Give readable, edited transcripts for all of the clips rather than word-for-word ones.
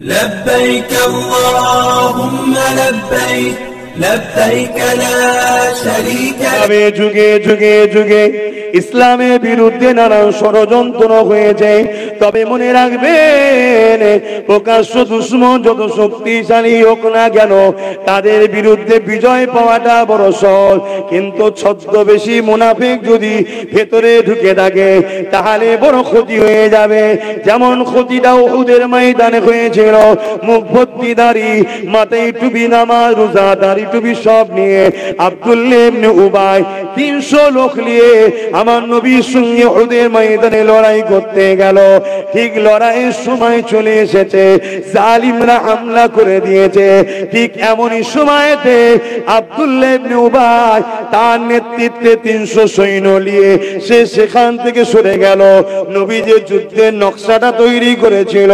لبيك اللهم لبيك لبيك لا شريك لك যুগে যুগে যুগে ইসলামের বিরুদ্ধে নানান ষড়যন্ত্র হয়েছে, তবে মনে রাখবেন প্রকাশ্য দুশমন যত শক্তিশালী হোক না কেন তাদের বিরুদ্ধে বিজয় পাওয়াটা বড় সহজ, কিন্তু ছদ্মবেশী মুনাফিক যদি ভেতরে ঢুকে থাকে তাহলে বড় ক্ষতি হয়ে যাবে। যেমন ক্ষতিটা উহুদের ময়দানে হয়েছিল। মুখ ভর্তি দাড়ি, মাথায় টুপি, নামাজ রোজা দাড়ি টুপি সব নিয়ে আব্দুল্লাহ ইবনে উবাই 300 লোক নিয়ে আমার নবীর সঙ্গে উহুদের ময়দানে লড়াই করতে গেল। ঠিক লড়াইয়ের সময় চলে এসেছে, জালিমরা হামলা করে দিয়েছে। ঠিক এমনই সময়তে আব্দুল্লাহ ইবনে উবাই তার নেতৃত্বে 300 সৈন্য নিয়ে সে সেখান থেকে সরে গেল। নবী যে যুদ্ধের নকশাটা তৈরি করেছিল,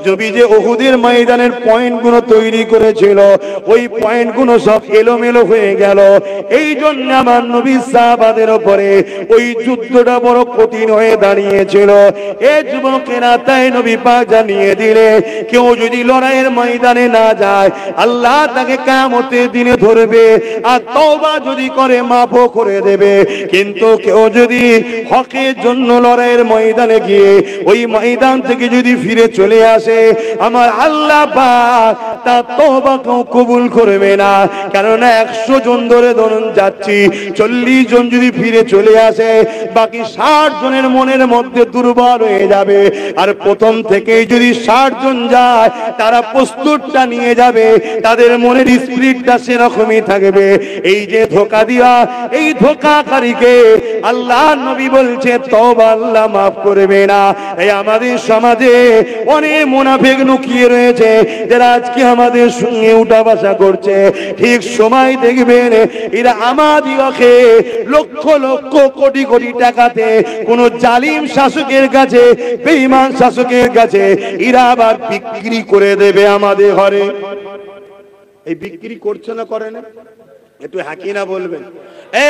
নবী যে উহুদের ময়দানের পয়েন্টগুলো তৈরি করেছিল, ওই পয়েন্টগুলো সব এলোমেলো হয়ে গেল। এই জন্য আমার নবী সাহাবাদের উপরে ওই যুদ্ধটা বড় কঠিন হয়ে দাঁড়িয়েছিল। এই যুবকেরা তাই নবী পাক জানিয়ে দিলে কেউ যদি লড়াইয়ের ময়দানে না যায় আল্লাহ তাকে কিয়ামতের দিনে ধরবে, আর তওবা যদি করে মাফও করে দেবে। কিন্তু কেউ যদি হকের জন্য লড়াইয়ের ময়দানে গিয়ে ওই ময়দান থেকে যদি ফিরে চলে আসে আমার আল্লাহ পাক তার তওবা কবুল করবে না। কেননা 100 জন ধরে ধরুন যাচ্ছি, 40 জন যদি ফিরে চলে আসে বাকি 60 জনের মনের মধ্যে দুর্বল হয়ে যাবে। আর প্রথম থেকেই যদি 60 জন যায় তারা প্রস্তুতটা নিয়ে যাবে, তাদের মনের স্পিরিটটা সেরকমই থাকবে। এই যে ধোঁকা দিয়া, এই ধোঁকাকারীকে আল্লাহ নবী বলছে তওবা আল্লাহ মাফ করবে না। এই আমাদের সমাজে অনেক মুনাফিক লুকিয়ে রয়েছে যারা আজকে আমাদের সঙ্গে উঠা বসা করছে। ঠিক সময় দেখবেন এরা আমাদিগকে লক্ষ লক্ষ কোটি কোটি টাকাতে কোন জালিম শাসকের কাছে, বেঈমান শাসকের কাছে এরা আবার বিক্রি করে দেবে আমাদের ঘরে। এই বিক্রি করছে না করে না? একটু হাকি না বলবেন।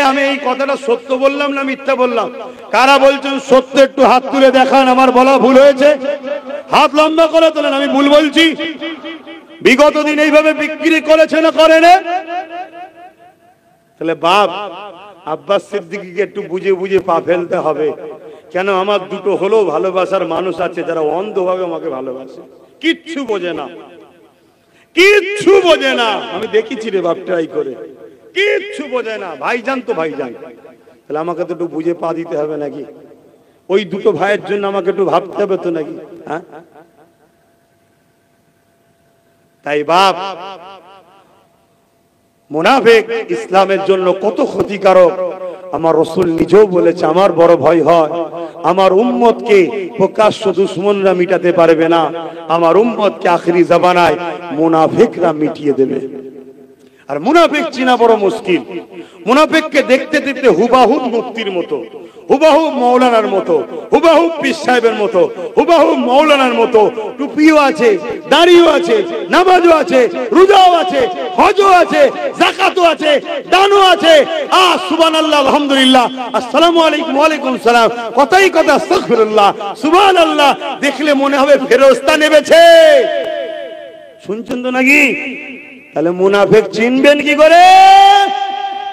আমি এই কথাটা সত্য বললাম না মিথ্যা বললাম? কারা বলছেন সত্য একটু হাত তুলে দেখান। আমার বলা ভুল হয়েছে হাত লম্বা করে তোলেন, আমি ভুল বলছি। বিগত দিন এইভাবে বিক্রি করেছে না করে না? তাহলে বাপ আব্বাস সিদ্দিকীকে একটু বুঝে বুঝে পা ফেলতে হবে। কেন আমার দুটো হলেও ভালোবাসার মানুষ আছে যারা অন্ধভাবে আমাকে ভালোবাসে, কিচ্ছু বোঝে না, কিচ্ছু বোঝে না। আমি দেখেছি রে বাপ, ট্রাই করে, কিচ্ছু বোঝে না। ভাইজান তো ভাইজান, তাহলে আমাকে তো একটু বুঝে পা দিতে হবে নাকি? ওই দুটো ভাইয়ের জন্য আমাকে একটু ভাবতে হবে তো নাকি? হ্যাঁ, তাই বাপ মুনাফিক ইসলামের জন্য কত ক্ষতিকারক আমার রাসূল নিজেও বলেছে। আমার বড় ভয় হয় আমার উম্মতকে প্রকাশ্য দুশমনরা মিটাতে পারবে না, আমার উম্মতকে আখেরি জামানায় মুনাফিকরা মিটিয়ে দেবে। আর মুনাফিক চিনা বড় মুশকিল। মুনাফিককে দেখতে দেখতে হুবাহু মুফতির মতো, হুবাহু মাওলানার মতো, হুবাহু পীর সাহেবের মতো, হুবাহু মাওলানার মতো টুপিও আছে, দাড়িও আছে, নামাজও আছে, রোজাও আছে, হজও আছে, যাকাতও আছে, দানও আছে। সুবহানাল্লাহ, আলহামদুলিল্লাহ, আসসালামু আলাইকুম, ওয়া আলাইকুম সালাম, কথাই কথা আস্তাগফিরুল্লাহ, সুবহানাল্লাহ। দেখলে মনে হবে ফেরেশতা নেমেছে। শুনছেন তো নাকি? তাহলে মুনাফিক চিনবেন কি করে?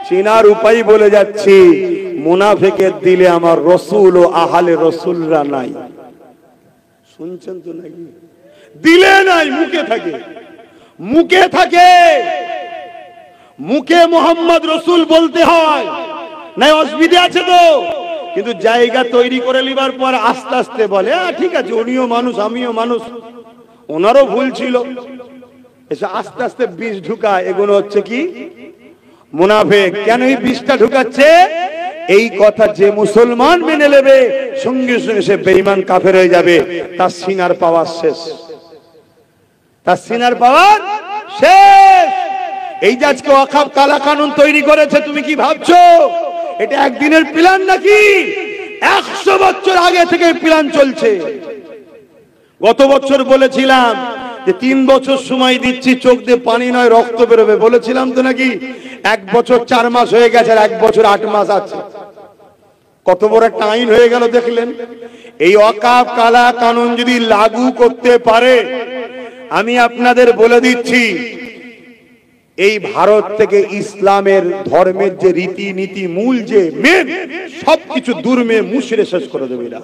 চিনার উপায় বলে যাচ্ছি। মুনাফিকের দিলে আমার রাসূল ও আহলে রাসূলরা নাই। শুনছেন তো নাকি? দিলে নাই, মুখে থাকে, মুখে থাকে। মুখে মোহাম্মদ রাসূল বলতে হয়, নাই অসুবিধা আছে তো? কিন্তু জায়গা তৈরি করে লিবার পর আস্তে আস্তে বলে ঠিক আছে, উনিও মানুষ আমিও মানুষ, ওনারও ভুল ছিল। এসে আস্তে আস্তে বিষ ঢুকায়। এগুলো হচ্ছে কি? মুনাফিক। কেন এই বিষটা ঢুকাচ্ছে? এই কথা যে মুসলমান মেনে নেবে সঙ্গে সঙ্গে সে বেঈমান কাফের হয়ে যাবে। তার সিনার পাওয়ার শেষ, তার সিনার পাওয়ার শেষ। এই যে আজকে ওয়াকফ কালা কানুন তৈরি করেছে, তুমি কি ভাবছো এটা একদিনের প্ল্যান নাকি? 100 বছর আগে থেকে প্ল্যান চলছে। গত বছর বলেছিলাম যে 3 বছর সময় দিচ্ছি, চোখ দিয়ে পানি নয় রক্ত বেরোবে, বলেছিলাম তো নাকি? 1 বছর 4 মাস হয়ে গেছে, আর 1 বছর 8 মাস আছে। কত বড় একটা আইন হয়ে গেল দেখলেন। এই ওয়াকফ কালা কানুন যদি লাগু করতে পারে আমি আপনাদের বলে দিচ্ছি, এই ভারত থেকে ইসলামের ধর্মের যে রীতি নীতি মূল যে মেন সবকিছু দুর্মে মুছড়ে শেষ করে দেবে এরা।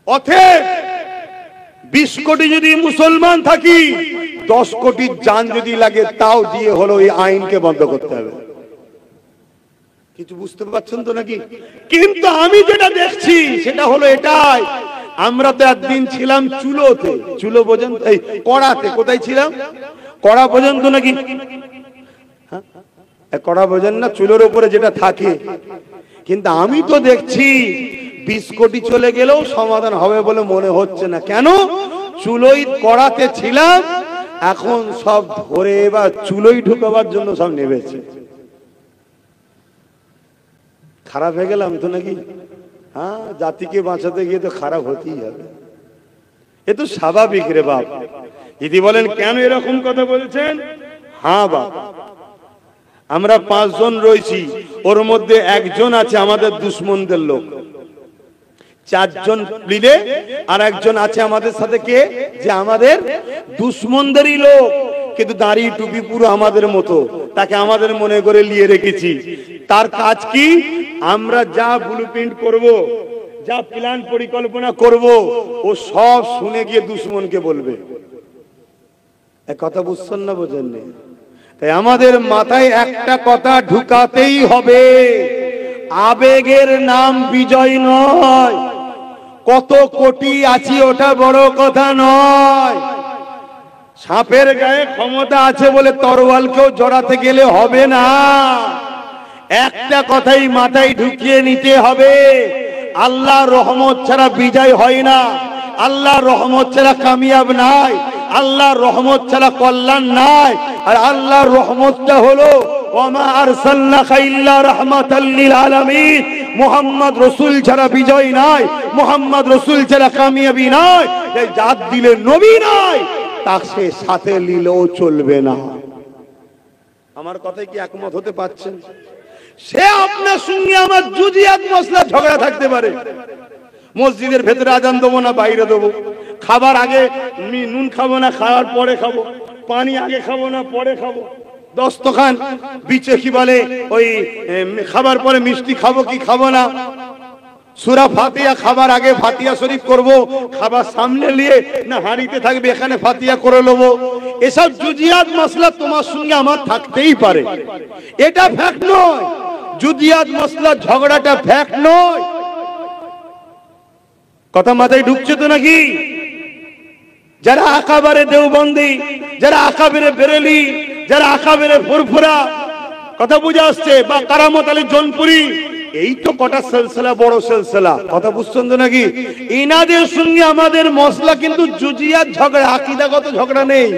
অতএব 20 কোটি যদি মুসলমান থাকি, 10 কোটি জান যদি লাগে তাও দিয়ে হলো এই আইনকে বন্ধ করতে হবে। কিছু বুঝতে পারছেন তো নাকি? কিন্তু আমি যেটা দেখছি সেটা হলো এটাই, আমরা তো একদিন ছিলাম চুলোতে, চুলো বোঝেন, এই কড়াতে। কোথায় ছিলাম? কড়া পর্যন্ত নাকি? কড়া বোঝেন না? চুলোর উপরে যেটা থাকে। কিন্তু আমি তো দেখছি 20 কোটি চলে গেলেও সমাধান হবে বলে মনে হচ্ছে না। কেন? চুলোই কড়াতে ছিলাম, এখন সব ধরে এবার চুলোই ঢুকাবার জন্য সব নেমেছে। খারাপ হয়ে গেলাম তো নাকি? হ্যাঁ, জাতিকে বাঁচাতে গিয়ে তো খারাপ হতেই হবে, এ তো স্বাভাবিক রে বাপ। যদি বলেন কেন এরকম কথা বলছেন, হ্যাঁ বাপ, আমরা 5 জন রয়েছি, ওর মধ্যে একজন আছে আমাদের দুশ্মনদের লোক, 4 জন মিলে আর একজন আছে আমাদের সাথে, কে? যে আমাদের দুশ্মনদেরই লোক, কিন্তু দাড়ি টুপি পুরো আমাদের মতো, তাকে আমাদের মনে করে নিয়ে রেখেছি। তার কাজ কি? আমরা যা ব্লুপ্রিন্ট করব, যা প্ল্যান পরিকল্পনা করব, ও সব শুনে গিয়ে দুশ্মনকে বলবে। এক কথা বুঝছেন না? বোঝেন না? তাই আমাদের মাথায় একটা কথা ঢুকাতেই হবে, আবেগের নাম বিজয় নয়। কত কোটি আছি ওটা বড় কথা নয়। সাপের গায়ে ক্ষমতা আছে বলে তরোয়ালকেও জড়াতে গেলে হবে না। একটা কথাই মাথায় ঢুকিয়ে নিতে হবে, আল্লাহর রহমত ছাড়া বিজয় হয় না, আল্লাহর রহমত ছাড়া কামিয়াব নাই, আল্লাহর রহমত ছাড়া কল্যাণ নাই। আর আল্লাহর রহমতটা হলো ওয়ামা আরসালনাকা ইল্লা রাহমাতাল লিল আলামিন। মুহাম্মদ রাসূল ছাড়া বিজয় নাই, মুহাম্মদ রাসূল ছাড়া কামিয়াবি নাই। এই জাত দিলে নবী নাই, তাকে সাথে নিলেও চলবে না। আমার কথায় কি একমত হতে পারছেন? সে আপনার সঙ্গে আমার জুজিয়াত মসলা ঝগড়া থাকতে পারে, মসজিদের ভেতরে আজান দেবো না বাইরে দেবো, খাবার আগে নুন খাবো না খাওয়ার পরে খাবো, পানি আগে খাবো না পরে খাবো, দস্তখান বিচে কি বলে ওই খাবার পরে মিষ্টি খাবো কি খাবো না, সূরা ফাতিহা খাবার আগে ফাতিহা শরীফ করব, খাবার সামনে নিয়ে না হাঁড়িতে থাকবে এখানে ফাতিহা করে নেবো। এসব জুজিয়াত মাসলা তোমার সঙ্গে আমার থাকতেই পারে, এটা ফ্যাক্ট নয়। জুজিয়াত মাসলা ঝগড়াটা ফ্যাক্ট নয়। কথা মাথায় ঢুকছে তো নাকি? যারা আকাবারে দেওবন্দি, যারা আকাবেরে বেরেলি, যারা আকাবেরে ফুরফুরা, কথা বুঝে আসছে, বা কারামত আলী জোনপুরি, এই তো কটা সিলসিলা, বড় সিলসিলা। কথা বুঝছেন তো নাকি? ইনাদের সঙ্গে আমাদের মসলা কিন্তু জুজিয়াত ঝগড়া, আকীদাগত ঝগড়া নেই,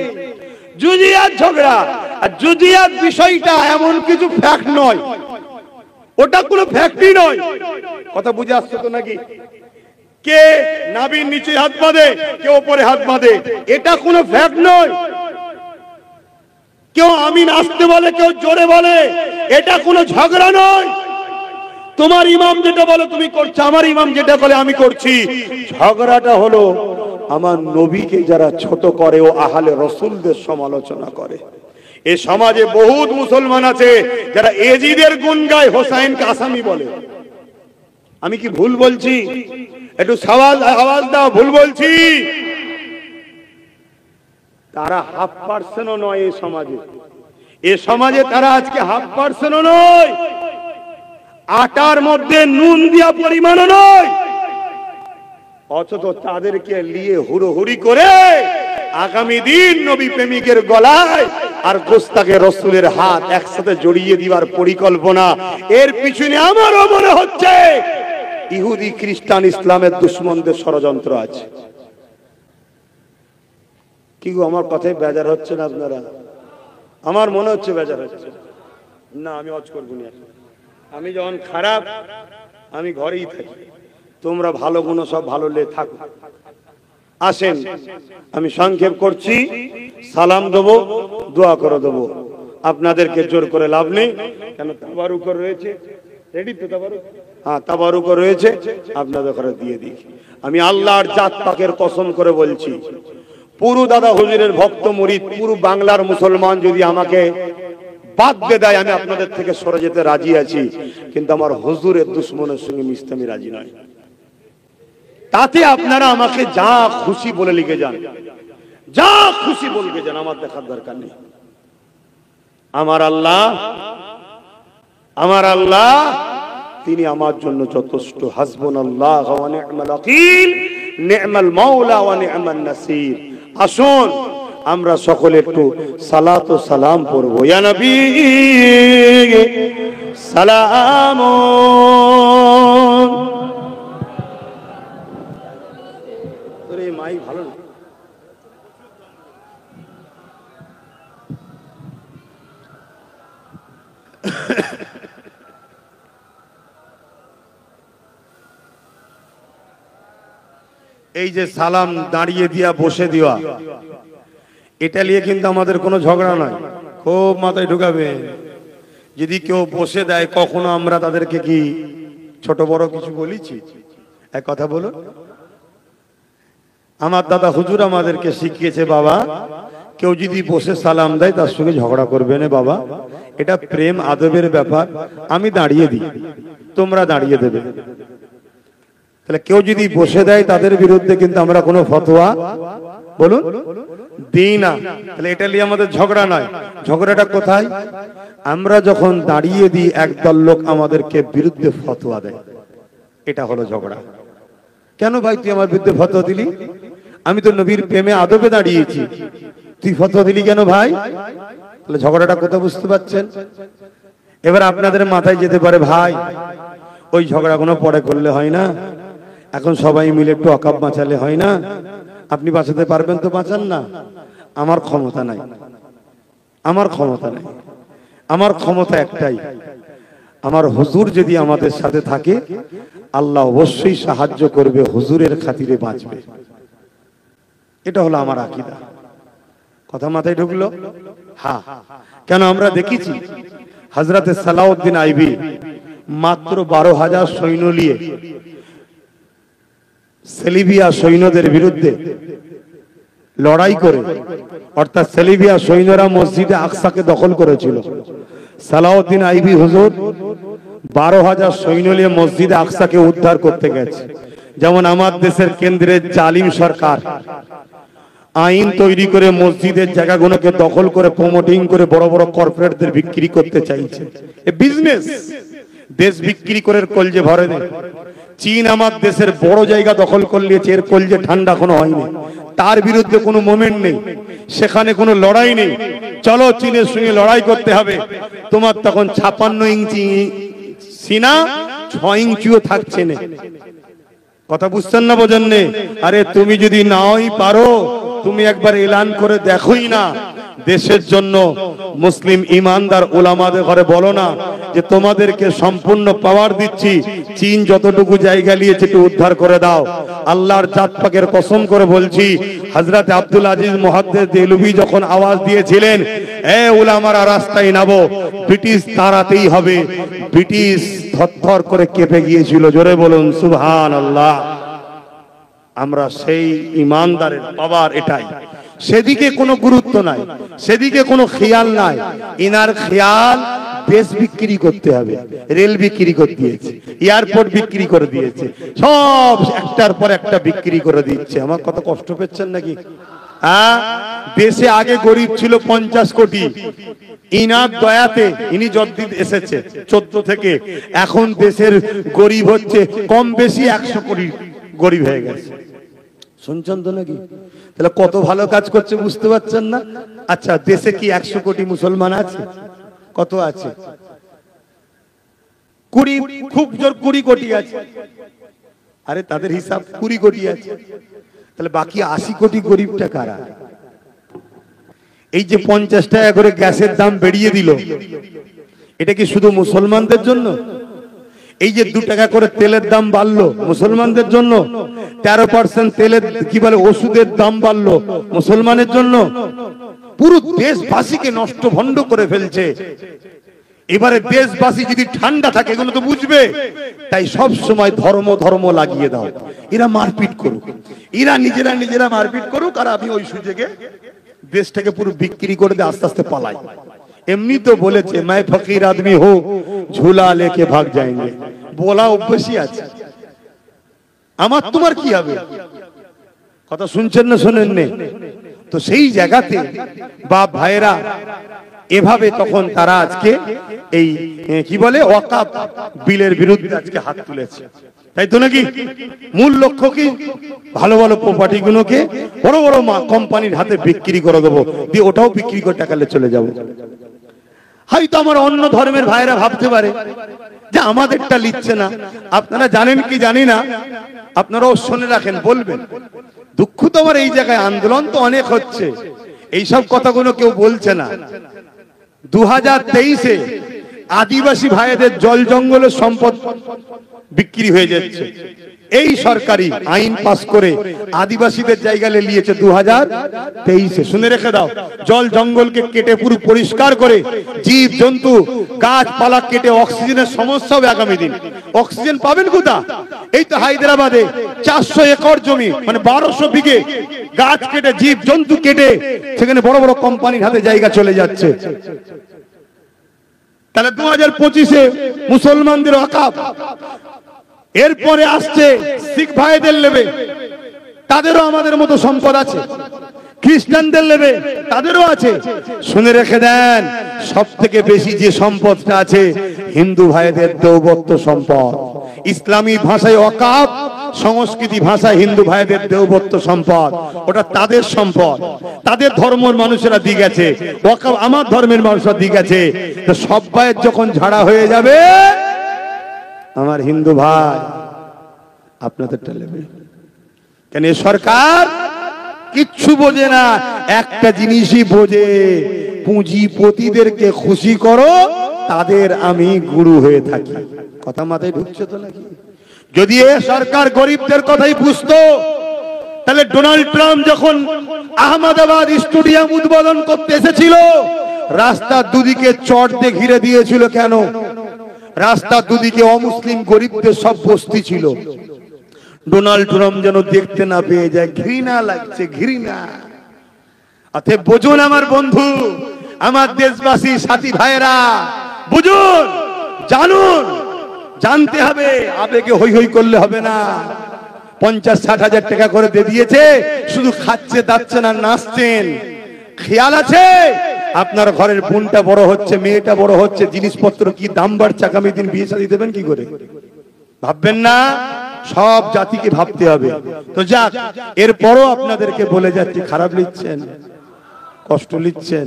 জুজিয়াত ঝগড়া। আর জুজিয়াত বিষয়টা এমন কিছু ফ্যাক্ট নয়, ওটা কোনো ফ্যাক্টই নয়। কথা বুঝে আসছে তো নাকি? কে নাভির নিচে হাত বাঁধে, কে উপরে হাত বাঁধে, এটা কোনো ফ্যাক্ট নয়। কেউ আমিন আসতে বলে, কেউ জোরে বলে, এটা কোনো ঝগড়া নয়। তোমার ইমাম যেটা বলে তুমি করছো, আমার ইমাম যেটা বলে আমি করছি। ঝগড়াটা হলো আমার নবীকে যারা ছোট করে ও আহলে রাসূলদের সমালোচনা করে। এই সমাজে বহুত মুসলমান আছে যারা এজিদের গুণ গায়, হোসাইনকে আসামি বলে। আমি কি ভুল বলছি? একটু আওয়াজ দাও, ভুল বলছি? তারা 0.5% নয় এই সমাজে, এ সমাজে তারা আজকে 0.5% নয়, আটার মধ্যে নুন দিয়া পরিমাণও নয়। অথচ তাদেরকে নিয়ে হুড়োহুড়ি করে আগামী দিন নবী প্রেমিকের গলায় আর গোস্তাকে রসুলের হাত একসাথে জড়িয়ে দিবার পরিকল্পনা। এর পিছনে আমারও মনে হচ্ছে ইহুদি খ্রিস্টান ইসলামের দুশ্মনদের ষড়যন্ত্র আছে। কি গো, আমার কথায় বেজার হচ্ছে না আপনারা? আমার মনে হচ্ছে বেজার হচ্ছে না। আমি হজ করবো না, আমি যখন খারাপ আমি ঘরেই থাকি, তোমরা ভালো গুণ সব ভালো লে থাকো। আসেন, আমি সংক্ষেপ করছি, সালাম দেবো, দোয়া করে দেবো। আপনাদেরকে জোর করে লাভ নেই, কেন তাবারুক রয়েছে। রেডি তো তাবারুক? হ্যাঁ, তাবারুক রয়েছে, আপনাদের ঘরে দিয়ে দিই। আমি আল্লাহর জাত পাকের কসম করে বলছি, পুরো দাদা হুজুরের ভক্ত মুরিদ পুরো বাংলার মুসলমান যদি আমাকে বাদ দিয়ে দেয়, আমি আপনাদের থেকে সরে যেতে রাজি আছি, কিন্তু আমার হুজুরের দুশ্মনের সঙ্গে মিশতে আমি রাজি নয়। তাতে আপনারা আমাকে যা খুশি বলে লিখে যান, যা খুশি বলবে যান, আমার দেখার দরকার নেই। আমার আল্লাহ তিনি আমার জন্য যথেষ্ট। হাসবুনাল্লাহ ওয়া নি'মাল ওয়াকিল, নি'মাল মাওলা ওয়া নি'মান নাসির। আসুন আমরা সকলে একটু সালাত ও সালাম পড়ব। ইয়া নবী সালাম। তোরে মাই ভালো না। এই যে সালাম দাঁড়িয়ে দিয়া বসে দেওয়া, এটা নিয়ে কিন্তু আমাদের কোনো ঝগড়া নয়, খুব মাথায় ঢুকাবে। যদি কেউ বসে দেয়, কখনো আমরা তাদেরকে কি ছোট বড় কিছু বলেছি? এক কথা বলো। আমার দাদা হুজুর আমাদেরকে শিখিয়েছে, বাবা কেউ যদি বসে সালাম দেয় তার সঙ্গে ঝগড়া করবে না বাবা, এটা প্রেম আদবের ব্যাপার। আমি দাঁড়িয়ে দিই, তোমরা দাঁড়িয়ে দেবে। তাহলে কেউ যদি বসে দেয় তাদের বিরুদ্ধে কিন্তু আমরা কোনো ফতোয়া বলুন দিই না। তাহলে এটা নিয়ে আমাদের ঝগড়া নয়। ঝগড়াটা কোথায়? আমরা যখন দাঁড়িয়ে দিই, একদল লোক আমাদেরকে বিরুদ্ধে ফতোয়া দেয়, এটা হলো ঝগড়া। কেন ভাই তুই আমার বিরুদ্ধে ফতোয়া দিলি? আমি তো নবীর প্রেমে আদবে দাঁড়িয়েছি, তুই ফতোয়া দিলি কেন ভাই? তাহলে ঝগড়াটা কোথায় বুঝতে পারছেন? এবার আপনাদের মাথায় যেতে পারে, ভাই ওই ঝগড়াগুলো পরে করলে হয় না, এখন সবাই মিলে একটু অকাপ বাঁচালে হয় না? আপনি বাঁচাতে পারবেন তো বাঁচান না। আমার ক্ষমতা নাই, আমার ক্ষমতা নাই। আমার ক্ষমতা একটাই, আমার হুজুর যদি আমাদের সাথে থাকে, আল্লাহ অবশ্যই সাহায্য করবে, হুজুরের খাতিরে বাঁচবে। এটা হলো আমার আকীদা। কথা মাথায় ঢুকলো? হ্যাঁ। কেন আমরা দেখেছি হযরতে সালাউদ্দিন আইবি মাত্র 12,000 সৈন্য নিয়ে সেলিবিয়া সৈন্যদের বিরুদ্ধে লড়াই করে, অর্থাৎ সেলিবিয়া সৈন্যরা মসজিদে আকসাকে দখল করেছিল। সালাউদ্দিন আইবি হুজুর 12,000 সৈন্য নিয়ে মসজিদে আকসাকে উদ্ধার করতে গেছে। যেমন আমার দেশের কেন্দ্রের জালিম সরকার আইন তৈরি করে মসজিদের জায়গাগুলোকে দখল করে প্রমোটিং করে বড় বড় কর্পোরেটদের বিক্রি করতে চাইছে। এ বিজনেস, দেশ বিক্রি করে কলজে ভরে দেয়। চীন আমার দেশের বড় জায়গা দখল করে নিয়েছে, এর কলজে ঠান্ডা কোনো হয়নি, তার বিরুদ্ধে কোনো মুভমেন্ট নেই, সেখানে কোনো লড়াই নেই। চলো চীনের সঙ্গে লড়াই করতে হবে, তোমার তখন 56 ইঞ্চি সিনা, 6 ইঞ্চিও থাকছে না। কথা বুঝছেন না, বোঝেন না? আরে তুমি যদি নাওই পারো, তুমি একবার এলান করে দেখোই না, দেশের জন্য মুসলিম ইমানদার উলামাদের ঘরে বলো না যে তোমাদেরকে সম্পূর্ণ পাওয়ার দিচ্ছি, চীন যতটুকু জায়গা নিয়েছে একটু উদ্ধার করে দাও। আল্লাহর জাত পাকের কসম করে বলছি, হযরত আব্দুল আজিজ মুহাদ্দিস দেহলভী যখন আওয়াজ দিয়েছিলেন, এ উলামারা রাস্তায় নামো, ব্রিটিশ তাড়াতেই হবে, ব্রিটিশ থরথর করে কেঁপে গিয়েছিল। জোরে বলুন সুবহানাল্লাহ। আমরা সেই ইমানদারের পাওয়ার এটাই। সেদিকে কোনো গুরুত্ব নাই, সেদিকে কোনো খেয়াল নাই। ইনার খেয়াল দেশ বিক্রি করতে হবে, রেল বিক্রি করে দিয়েছে, এয়ারপোর্ট বিক্রি করে দিয়েছে, সব একটার পর একটা বিক্রি করে দিচ্ছে। আমার কত কষ্ট পেচ্ছেন নাকি? দেশে আগে গরিব ছিল 50 কোটি, ইনার দয়াতে ইনি যতদিন এসেছে 14 থেকে, এখন দেশের গরিব হচ্ছে কম বেশি 100 কোটি গরিব হয়ে গেছে। শুনছেন তো নাকি? তাহলে কত ভালো কাজ করছে বুঝতে পারছেন না? আচ্ছা, দেশে কি 100 কোটি মুসলমান আছে? কত আছে? 20, খুব জোর 20 কোটি আছে। আরে তাদের হিসাব 20 কোটি আছে, তাহলে বাকি 80 কোটি গরিবটা কারা? এই যে 50 টাকা করে গ্যাসের দাম বেড়িয়ে দিল, এটা কি শুধু মুসলমানদের জন্য? এই যে 2 টাকা করে তেলের দাম বাড়লো মুসলমানদের জন্য? 13% তেলের কি বলে ওষুধের দাম বাড়লো মুসলমানের জন্য? পুরো দেশবাসীকে নষ্ট ভণ্ড করে ফেলছে। এবারে দেশবাসী যদি ঠান্ডা থাকে এগুলো তো বুঝবে, তাই সব সময় ধর্ম ধর্ম লাগিয়ে দাও। এরা মারপিট করুক, এরা নিজেরা মারপিট করুক, আর আমি ওই সুযোগে দেশটাকে পুরো বিক্রি করে দিয়ে আস্তে আস্তে পালাই। এমনি তো বলেছে मैं फकीर आदमी हो झूला लेके भाग जाएंगे, বলা অভ্যাসই আছে। আমার তোমার কি হবে? কথা শুনছেন না শোনেন নে? তো সেই জায়গাতে বাপ ভাইরা এভাবে তখন তারা আজকে এই কি বলে ওয়াকাফ বিলের বিরুদ্ধে আজকে হাত তুলেছে, তাই তো নাকি? মূল লক্ষ্য কি? ভালো ভালো প্রপার্টি গুলোকে বড় বড় কোম্পানির হাতে বিক্রি করে দেবো, দিয়ে ওটাও বিক্রি করে টাকালে চলে যাবো। হয়তো আমার অন্য ধর্মের ভাইরা ভাবতে পারে যে আমাদেরটা লিখছে না। আপনারা জানেন কি জানি না, আপনারাও শুনে রাখেন, বলবেন। দুঃখ তো আমার এই জায়গায়, আন্দোলন তো অনেক হচ্ছে, এইসব কথাগুলো কেউ বলছে না। 2023-এ আদিবাসী ভাইদের জল জঙ্গলের সম্পদ বিক্রি হয়ে যাচ্ছে। এই সরকারি আইন পাস করে আদিবাসীদের জায়গায় নিয়েছে 2023-এ। শুনে রেখে দাও, জল জঙ্গলকে কেটে পুরো পরিষ্কার করে জীব জন্তু গাছপালা কেটে অক্সিজেনের সমস্যা হবে আগামী দিন। অক্সিজেন পাবেন কোথা? এই তো হায়দ্রাবাদে 400 একর জমি, মানে 1200 বিঘে গাছ কেটে জীব জন্তু কেটে সেখানে বড় বড় কোম্পানির হাতে জায়গা চলে যাচ্ছে। তাহলে 2025-এ মুসলমানদের ওয়াকাফ, এরপরে আসছে শিখ ভাইদের নেবে, তাদেরও আমাদের মতো সম্পদ আছে। খ্রিস্টানদের নেবে, তাদেরও আছে। শুনে রেখে দেন, সব থেকে বেশি যে সম্পদটা আছে হিন্দু ভাইদের দেওবত্ত সম্পদ। ইসলামী ভাষায় ওয়াকাফ, সংস্কৃতি ভাষায় হিন্দু ভাইদের দেওবত্ত সম্পদ, ওটা তাদের সম্পদ। তাদের ধর্মের মানুষেরা দিয়ে গেছে, ওয়াকাফ আমার ধর্মের মানুষরা দিয়ে গেছে। তো সব ভাইয়ের যখন ঝাড়া হয়ে যাবে, আমার হিন্দু ভাই আপনাদেরটা নেবে কেন? সরকার কিচ্ছু বোঝে না, একটা জিনিসই বোঝে, পুঁজিপতিদেরকে খুশি করো, তাদের আমি গুরু হয়ে থাকি। কথা মাথায় ঢুকছে তো নাকি? যদি এ সরকার গরিবদের কথাই বুঝতো, তাহলে ডোনাল্ড ট্রাম্প যখন আহমেদাবাদ স্টেডিয়াম উদ্বোধন করতে এসেছিল, রাস্তার দুদিকে চট দিয়ে ঘিরে দিয়েছিল। কেন? রাস্তার দুদিকে অমুসলিম গরিবদের সব বস্তি ছিল। ডোনাল্ড ট্রাম্প যেন দেখতে না পেয়ে যায়, ঘৃণা লাগছে, ঘৃণা। অতএব বুঝুন আমার বন্ধু, আমার দেশবাসী সাথী ভাইয়েরা, বুঝুন, জানুন, জানতে হবে। আবেগে হই হই করলে হবে না। 50-60 হাজার টাকা করে দিয়ে দিয়েছে, শুধু খাচ্ছে দাচ্ছে না, নাচছেন। খেয়াল আছে আপনার ঘরের বোনটা বড় হচ্ছে, মেয়েটা বড় হচ্ছে, জিনিসপত্র কি দাম বাড়ছে, আগামী দিন বিয়ে শাদী দেবেন কি করে? ভাববেন না? সব জাতিকে ভাবতে হবে। তো যাক, এরপরও আপনাদেরকে বলে যাচ্ছি, খারাপ লিখছেন, কষ্ট লিখছেন,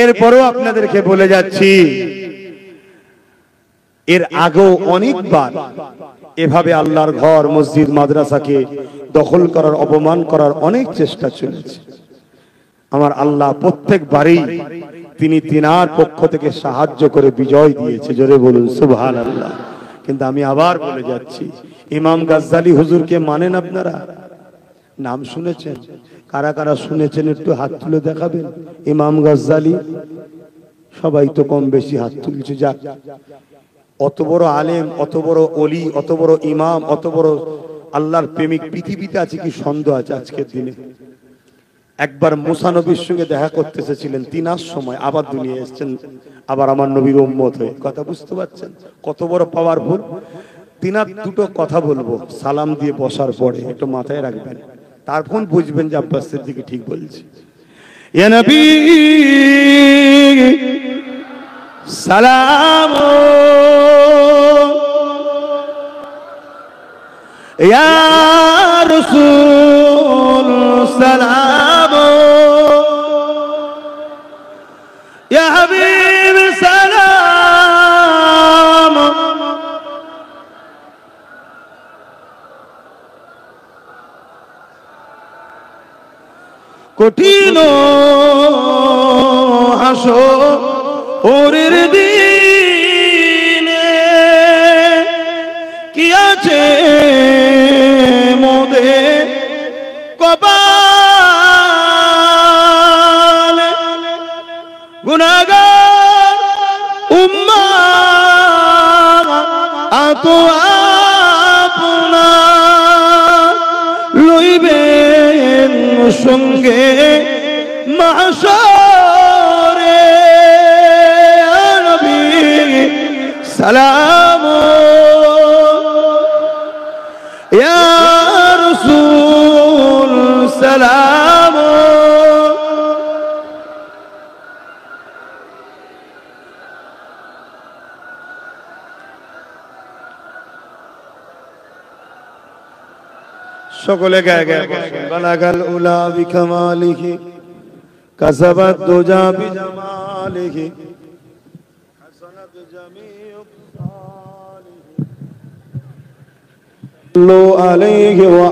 এরপরও আপনাদেরকে বলে যাচ্ছি, এর আগেও অনেকবার এভাবে আল্লাহর ঘর, মসজিদ, মাদ্রাসাকে দখল করার, অপমান করার অনেক চেষ্টা চলেছে। আমার আল্লাহ প্রত্যেকবারই তিনি তিনার পক্ষ থেকে সাহায্য করে বিজয় দিয়েছে। জোরে বলুন সুবহানাল্লাহ। কিন্তু আমি আবার বলে যাচ্ছি, ইমাম গাজ্জালি হুজুরকে মানেন আপনারা? নাম শুনেছেন? কারা কারা শুনেছেন একটু হাত তুলে দেখাবেন। ইমাম গাজ্জালি, সবাই তো কম বেশি হাত তুলছে। যাক, অত বড় আলেম, অত বড় ওলি, অত বড় ইমাম, অত বড় আল্লাহর প্রেমিক পৃথিবীতে আছে কি সন্দেহ আছে আজকের দিনে? একবার মুসা নবীর সঙ্গে দেখা করতে এসেছিলেন, তিনার সময় আবার দুনিয়া এসেছেন, আবার আমার নবীর উম্মত হয়ে। কথা বুঝতে পারছেন কত বড় পাওয়ারফুল? তিনার দুটো কথা বলবো সালাম দিয়ে বসার পরে, একটু মাথায় রাখবেন, তারপর বুঝবেন যে আব্বাস সিদ্দিকী ঠিক বলছে। ইয়া নবী সালাম, ইয়া রাসূল সালাম, ইয়া হাবিব সালাম। কঠিন হাসরের দিনে কি আছে মোদের কপালে, গুনাহগার তো আপনার লইবেন সঙ্গে মাশরে নবী সালাম ইয়া রাসূল সালাম। সকলে গায়ে গায়ে বসুন। বালাগাল উলা বিকামালিহি কাসাবাত দুজা বিজামালিহি হাসানাত জামিউ সালিহি লো আলাইহি ওয়া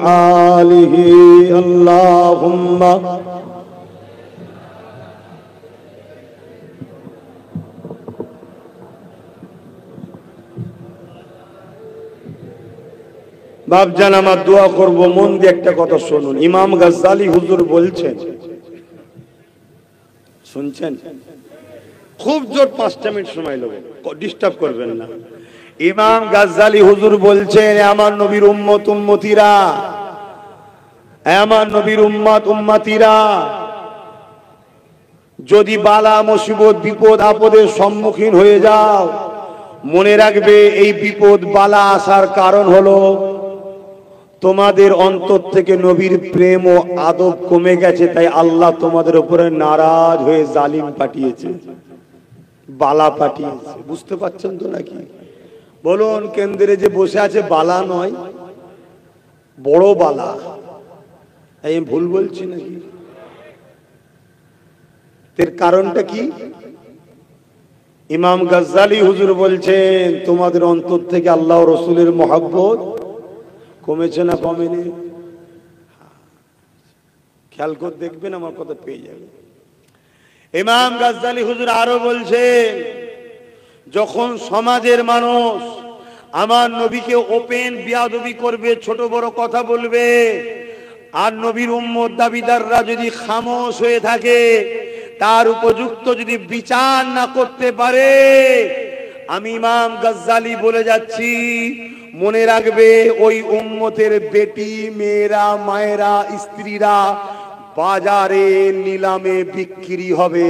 আলিহি আল্লাহুম্মা বাপজান আমার দোয়া করব, মন দিয়ে একটা কথা শুনুন। ইমাম গাজ্জালি হুজুর বলছেন, শুনছেন? খুব জোর 5টা মিনিট সময় নেব, ডিস্টার্ব করবেন না। ইমাম গাজ্জালি হুজুর বলছেন, আমার নবীর উম্মত উম্মতিরা, আমার নবীর উম্মত উম্মতিরা যদি বালা মুসিবত বিপদ আপদের সম্মুখীন হয়ে যাও, মনে রাখবে এই বিপদ বালা আসার কারণ হলো তোমাদের অন্তর থেকে নবীর প্রেম ও আদব কমে গেছে, তাই আল্লাহ তোমাদের উপরে নারাজ হয়ে জালিম পাঠিয়েছে, বালা পাঠিয়েছে। বুঝতে পারছেন তো নাকি? বলুন, কেন্দ্রে যে বসে আছে বালা নয়, বড় বালা। আমি ভুল বলছি নাকি? এর কারণটা কি? ইমাম গাজ্জালি হুজুর বলছেন, তোমাদের অন্তর থেকে আল্লাহ রসুলের মহব্বত কমেছে না কমেনি? খেয়াল করে দেখবেন, আমার কথা পেয়ে যাবে। ইমাম গাজ্জালি হুজুর আরো বলছেন, যখন সমাজের মানুষ আমার নবীকে ওপেন বিয়াদবি করবে, ছোট বড় কথা বলবে, আর নবীর উম্মত দাবিদাররা যদি খামোশ হয়ে থাকে, তার উপযুক্ত যদি বিচার না করতে পারে, আমি ইমাম গাজ্জালি বলে যাচ্ছি, মনে রাখবে ওই উম্মতের বেটি, মেয়েরা, মায়েরা, স্ত্রীরা বাজারে নিলামে বিক্রি হবে।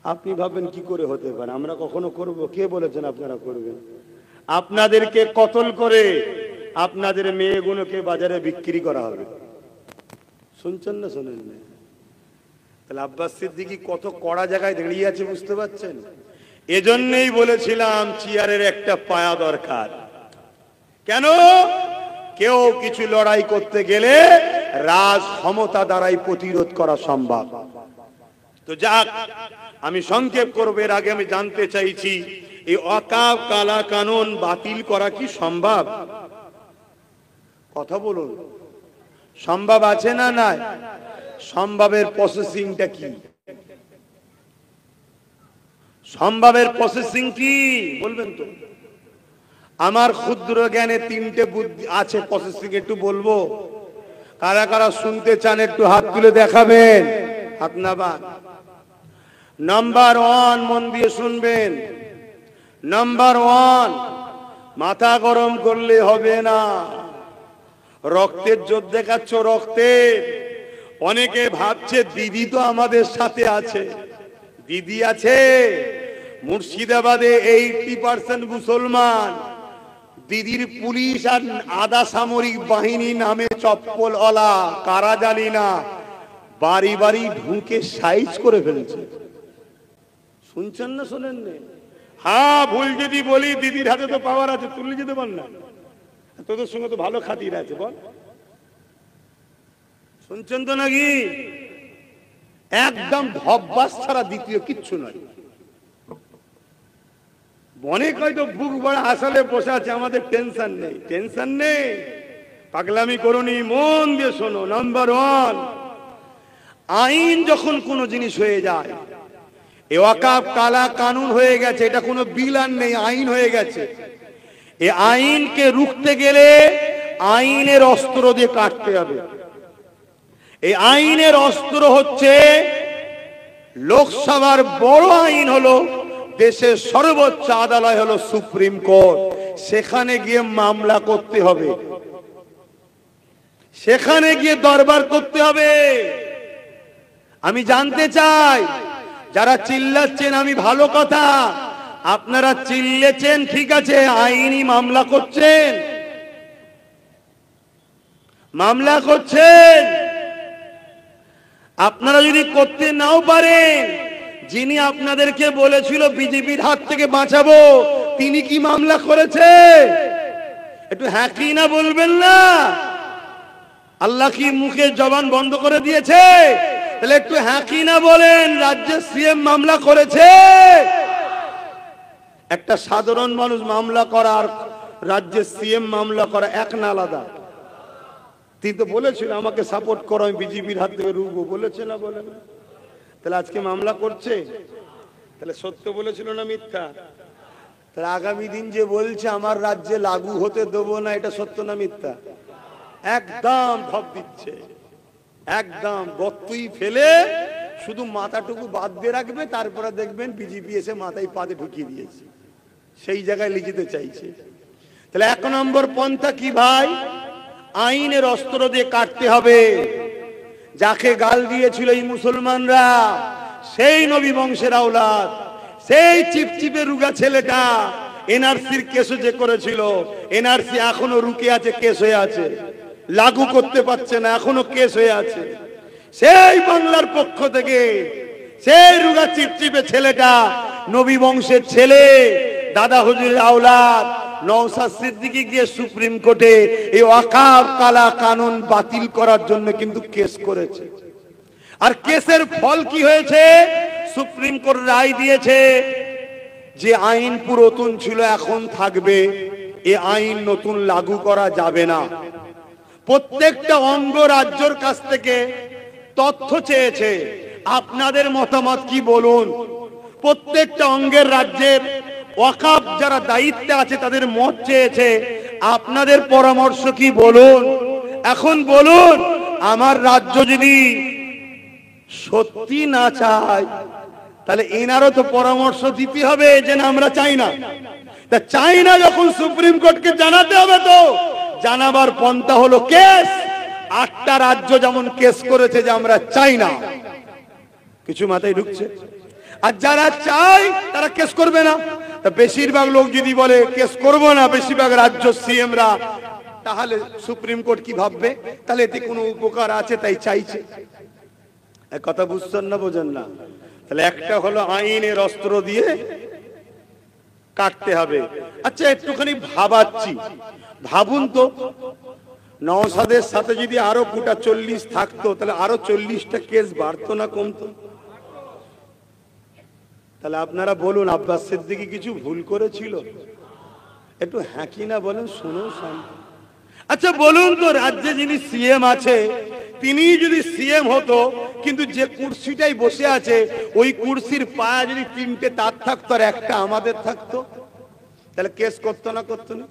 আপনি ভাবেন কি করে হতে পারে? আমরা কখনো করব? কে বলেছেন আপনারা করবেন? আপনাদেরকে কতল করে আপনাদের মেয়েগুলোকে বাজারে বিক্রি করা হবে। শুনছেন না শোনেন না? তাহলে আব্বাস সিদ্দিকী কত কড়া জায়গায় দাঁড়িয়ে আছে, বুঝতে পারছেন? এজন্যই বলেছিলাম চেয়ারের একটা পায়া দরকার। কেন? কেউ কিছু লড়াই করতে গেলে রাজ ক্ষমতা দ্বারাই প্রতিরোধ করা সম্ভব। তো যাক, আমি সংক্ষেপ করব। এর আগে আমি জানতে চাইছি, এই ওয়াকফ কালা কানুন বাতিল করা কি সম্ভব? কথা বলুন, সম্ভব আছে না নাই? সম্ভবের প্রসেসিংটা কি? সম্ভবের প্রসেসিং কি বলবেন তো? আমার ক্ষুদ্র জ্ঞানে 3টে বুদ্ধি আছে প্রসেসিং, একটু বলবো। কারা কারা শুনতে চান একটু হাত তুলে দেখাবেন। হাত নামান। নাম্বার 1, মন দিয়ে শুনবেন। নাম্বার 1, মাথা গরম করলে হবে না। রক্তের জোর দেখাচ্ছ, রক্তের। অনেকে ভাবছে দিদি তো আমাদের সাথে আছে। দিদি আছে? মুর্শিদাবাদে 80% মুসলমান। দিদির পুলিশ আর আধা সামরিক বাহিনী নামে চপ্পলওয়ালা, কারা জানি না, বাড়ি বাড়ি ঢুকে সাইজ করে ফেলছে। শুনছেন না শোনেন না? হ্যাঁ, ভুল যদি বলি, দিদির হাতে তো পাওয়ার আছে, তুলে যেতে পার না? তোদের সঙ্গে তো ভালো খাতির আছে, বল। শুনছেন তো নাকি? একদম ধব্বাস ছাড়া দ্বিতীয় কিচ্ছু নয়। অনেক হয়তো বুক বড় আসলে বসে আছে, আমাদের টেনশন নেই, টেনশন নেই, পাগলামি করুনি, মন দিয়ে শোনো। নাম্বার 1, আইন যখন কোনো জিনিস হয়ে যায়, এ ওয়াকফ কালা কানুন হয়ে গেছে, এটা কোনো বিল আর নেই, আইন হয়ে গেছে। এই আইনকে রুখতে গেলে আইনের অস্ত্র দিয়ে কাটতে হবে। এই আইনের অস্ত্র হচ্ছে, লোকসভার বড় আইন হলো দেশের সর্বোচ্চ আদালত হলো সুপ্রিম কোর্ট, সেখানে গিয়ে মামলা করতে হবে, সেখানে গিয়ে দরবার করতে হবে। আমি জানতে চাই, যারা চিল্লাচ্ছেন আমি ভালো কথা, আপনারা চিল্লেছেন ঠিক আছে, আইনি মামলা করছেন, মামলা করছেন। আপনারা যদি করতে নাও পারেন, যিনি আপনাদেরকে বলেছিল বিজেপির হাত থেকে বাঁচাবো, তিনি কি মামলা করেছে? একটু হ্যাঁ কি না বলবেন না? আল্লাহ কি মুখে জবান বন্ধ করে দিয়েছে? তাহলে একটু হ্যাঁ কি না বলেন। রাজ্যের সিএম মামলা করেছে। একটা সাধারণ মানুষ মামলা করা আর রাজ্যের সিএম মামলা করা এক না আলাদা? তিনি তো বলেছিল আমাকে সাপোর্ট করো, আমি বিজেপির হাত থেকে রুখবো, বলেছে না বলেন? তাহলে আজকে মামলা করছে, তাহলে সত্য বলেছিল না মিথ্যা? তাহলে আগামী দিন যে বলছে আমার রাজ্যে লাগু হতে দেবো না, এটা সত্য না মিথ্যা? একদম ঢপ দিচ্ছে, একদম গর্তই ফেলে শুধু মাথাটুকু বাদ দিয়ে রাখবে, তারপরে দেখবেন বিজেপি এসে মাথায় পাতে ঢুকিয়ে দিয়েছে, সেই জায়গায় লিখিতে চাইছে। তাহলে এক নম্বর পন্থা কি ভাই? আইনের অস্ত্র দিয়ে কাটতে হবে। যাকে গাল দিয়েছিল এই মুসলমানরা, সেই নবী বংশের আওলাদ, সেই চিপচিপে রুগা ছেলেটা এনআরসির কেসও যে করেছিল, এনআরসি এখনো রুকে আছে, কেস হয়ে আছে, লাগু করতে পারছে না, এখনো কেস হয়ে আছে। সেই বাংলার পক্ষ থেকে সেই রুগা চিপচিপে ছেলেটা, নবী বংশের ছেলে, দাদা হুজুরের আওলাদ নওশাদ সিদ্দিকী গিয়ে সুপ্রিম কোর্টে এই ওয়াকফ কালা কানুন বাতিল করার জন্য কিন্তু কেস করেছে। আর কেসের ফল কি হয়েছে? সুপ্রিম কোর্ট রায় দিয়েছে যে আইন পুরাতন ছিল এখন থাকবে, এই আইন নতুন লাগু করা যাবে না। প্রত্যেকটা অঙ্গ রাজ্যের কাছ থেকে তথ্য চেয়েছে, আপনাদের মতামত কি বলুন। প্রত্যেকটা অঙ্গের রাজ্যের ওয়াকফ যারা দায়িত্বে আছে তাদের মত চেয়েছে, আপনাদের পরামর্শ কি বলুন। এখন বলুন, আমার রাজ্য যদি সত্যি না চায়, তাহলে এনারও তো পরামর্শ দিতে হবে যে না আমরা চাই না। তা চাই না যখন সুপ্রিম কোর্টকে জানাতে হবে, তো জানাবার পন্থা হলো কেস। 8টা রাজ্য যেমন কেস করেছে যে আমরা চাই না, কিছু মাথায় ঢুকছে। আর যারা চায় তারা কেস করবে না। তা বেশিরভাগ লোক যদি বলে কেস করব না, বেশিরভাগ রাজ্য সিএমরা, তাহলে সুপ্রিম কোর্ট কি ভাববে? তাহলে এতে কোনো উপকার আছে তাই চাইছে। এক কথা বুঝছেন না বোঝেন না? তাহলে একটা হলো আইনের অস্ত্র দিয়ে কাটতে হবে। আচ্ছা একটুখানি ভাবাচ্ছি, ভাবুন তো, নওশাদের সাথে যদি আরো গোটা 40 থাকতো, তাহলে আরো 40টা কেস বাড়তো না কমতো? তাহলে আপনারা বলুন, আব্বাস সিদ্দিকী কিছু ভুল করেছিল? একটু হ্যাঁ কি না বলেন, শুনুন শান্তি। আচ্ছা বলুন তো, রাজ্যে যিনি সিএম আছে, তিনি যদি সিএম হতো, কিন্তু যে কুর্সিটাই বসে আছে ওই কুর্সির পায়া যদি 3টে তার থাকতো আর একটা আমাদের থাকতো, তাহলে কেস করতো না করতো না?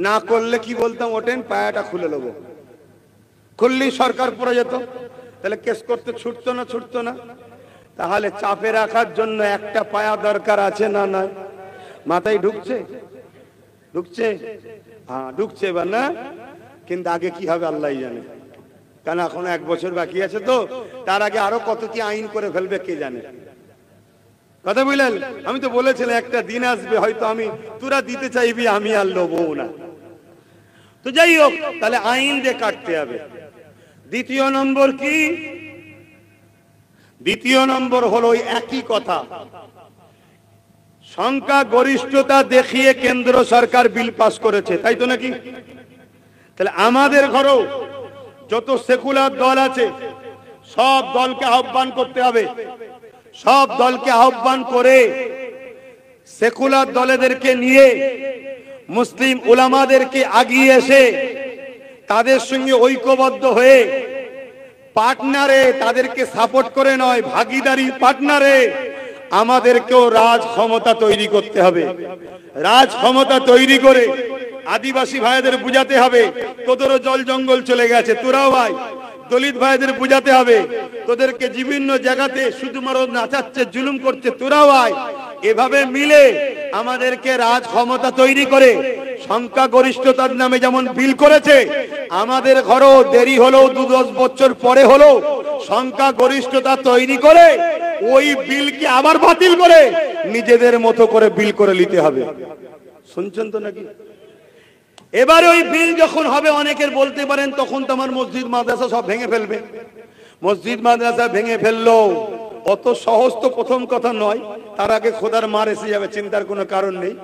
না করলে কি বলতাম, ওঠেন পায়াটা খুলে নেবো, খুললেই সরকার পড়ে যেত। তাহলে কেস করতে ছুটতো না ছুটতো না? তাহলে চাপে রাখার জন্য একটা পায়া দরকার আছে না? না মাথায় ঢুকছে? ঢুকছে? হ্যাঁ ঢুকছে এবার না? কিন্তু আগে কি হবে আল্লাহ জানে, কারণ এখন 1 বছর বাকি আছে, তো তার আগে আরো কত কি আইন করে ফেলবে কে জানে। কথা বুঝলেন? আমি তো বলেছিলাম একটা দিন আসবে হয়তো আমি, তোরা দিতে চাইবি, আমি আর লোবো না। তো যাই হোক, তাহলে আইন দিয়ে কাটতে হবে। দ্বিতীয় নম্বর কি? দ্বিতীয় নম্বর হলো ওই একই কথা, সংখ্যা গরিষ্ঠতা দেখিয়ে কেন্দ্র সরকার বিল পাস করেছে, তাই তো নাকি? তাহলে আমাদের ঘরেও যত সেকুলার দল আছে সব দলকে আহ্বান করতে হবে, সব দলকে আহ্বান করে সেকুলার দলেদেরকে নিয়ে মুসলিম উলামাদেরকে আগিয়ে এসে তাদের সঙ্গে ঐক্যবদ্ধ হয়ে পার্টনারে, তাদেরকে সাপোর্ট করে নয়, ভাগিদারি পার্টনারে আমাদেরকেও রাজ ক্ষমতা তৈরি করতে হবে। রাজ ক্ষমতা তৈরি করে আদিবাসী ভাইদের বুঝাতে হবে তোদেরও জল জঙ্গল চলে গেছে, তোরাও ভাই। দলিত ভাইদের বুঝাতে হবে তোদেরকে বিভিন্ন জায়গাতে শুধুমাত্র নাচাচ্ছে, জুলুম করছে, তোরাও ভাই। এভাবে মিলে আমাদেরকে রাজ ক্ষমতা তৈরি করে সংখ্যা গরিষ্ঠতার নামে যেমন বিল করেছে, আমাদের ঘরেও দেরি হলেও 2-10 বছর পরে হলেও সংখ্যা গরিষ্ঠতা তৈরি করে ওই বিলকে আবার বাতিল করে নিজেদের মতো করে বিল করে নিতে হবে। শুনছেন তো নাকি? এবারে ওই বিল যখন হবে, অনেকের বলতে পারেন তখন তো আমার মসজিদ মাদ্রাসা সব ভেঙে ফেলবে। মসজিদ মাদ্রাসা ভেঙে ফেললো অত সহজ তো প্রথম কথা নয়, তার আগে খোদার মার এসে যাবে, চিন্তার কোনো কারণ নেই।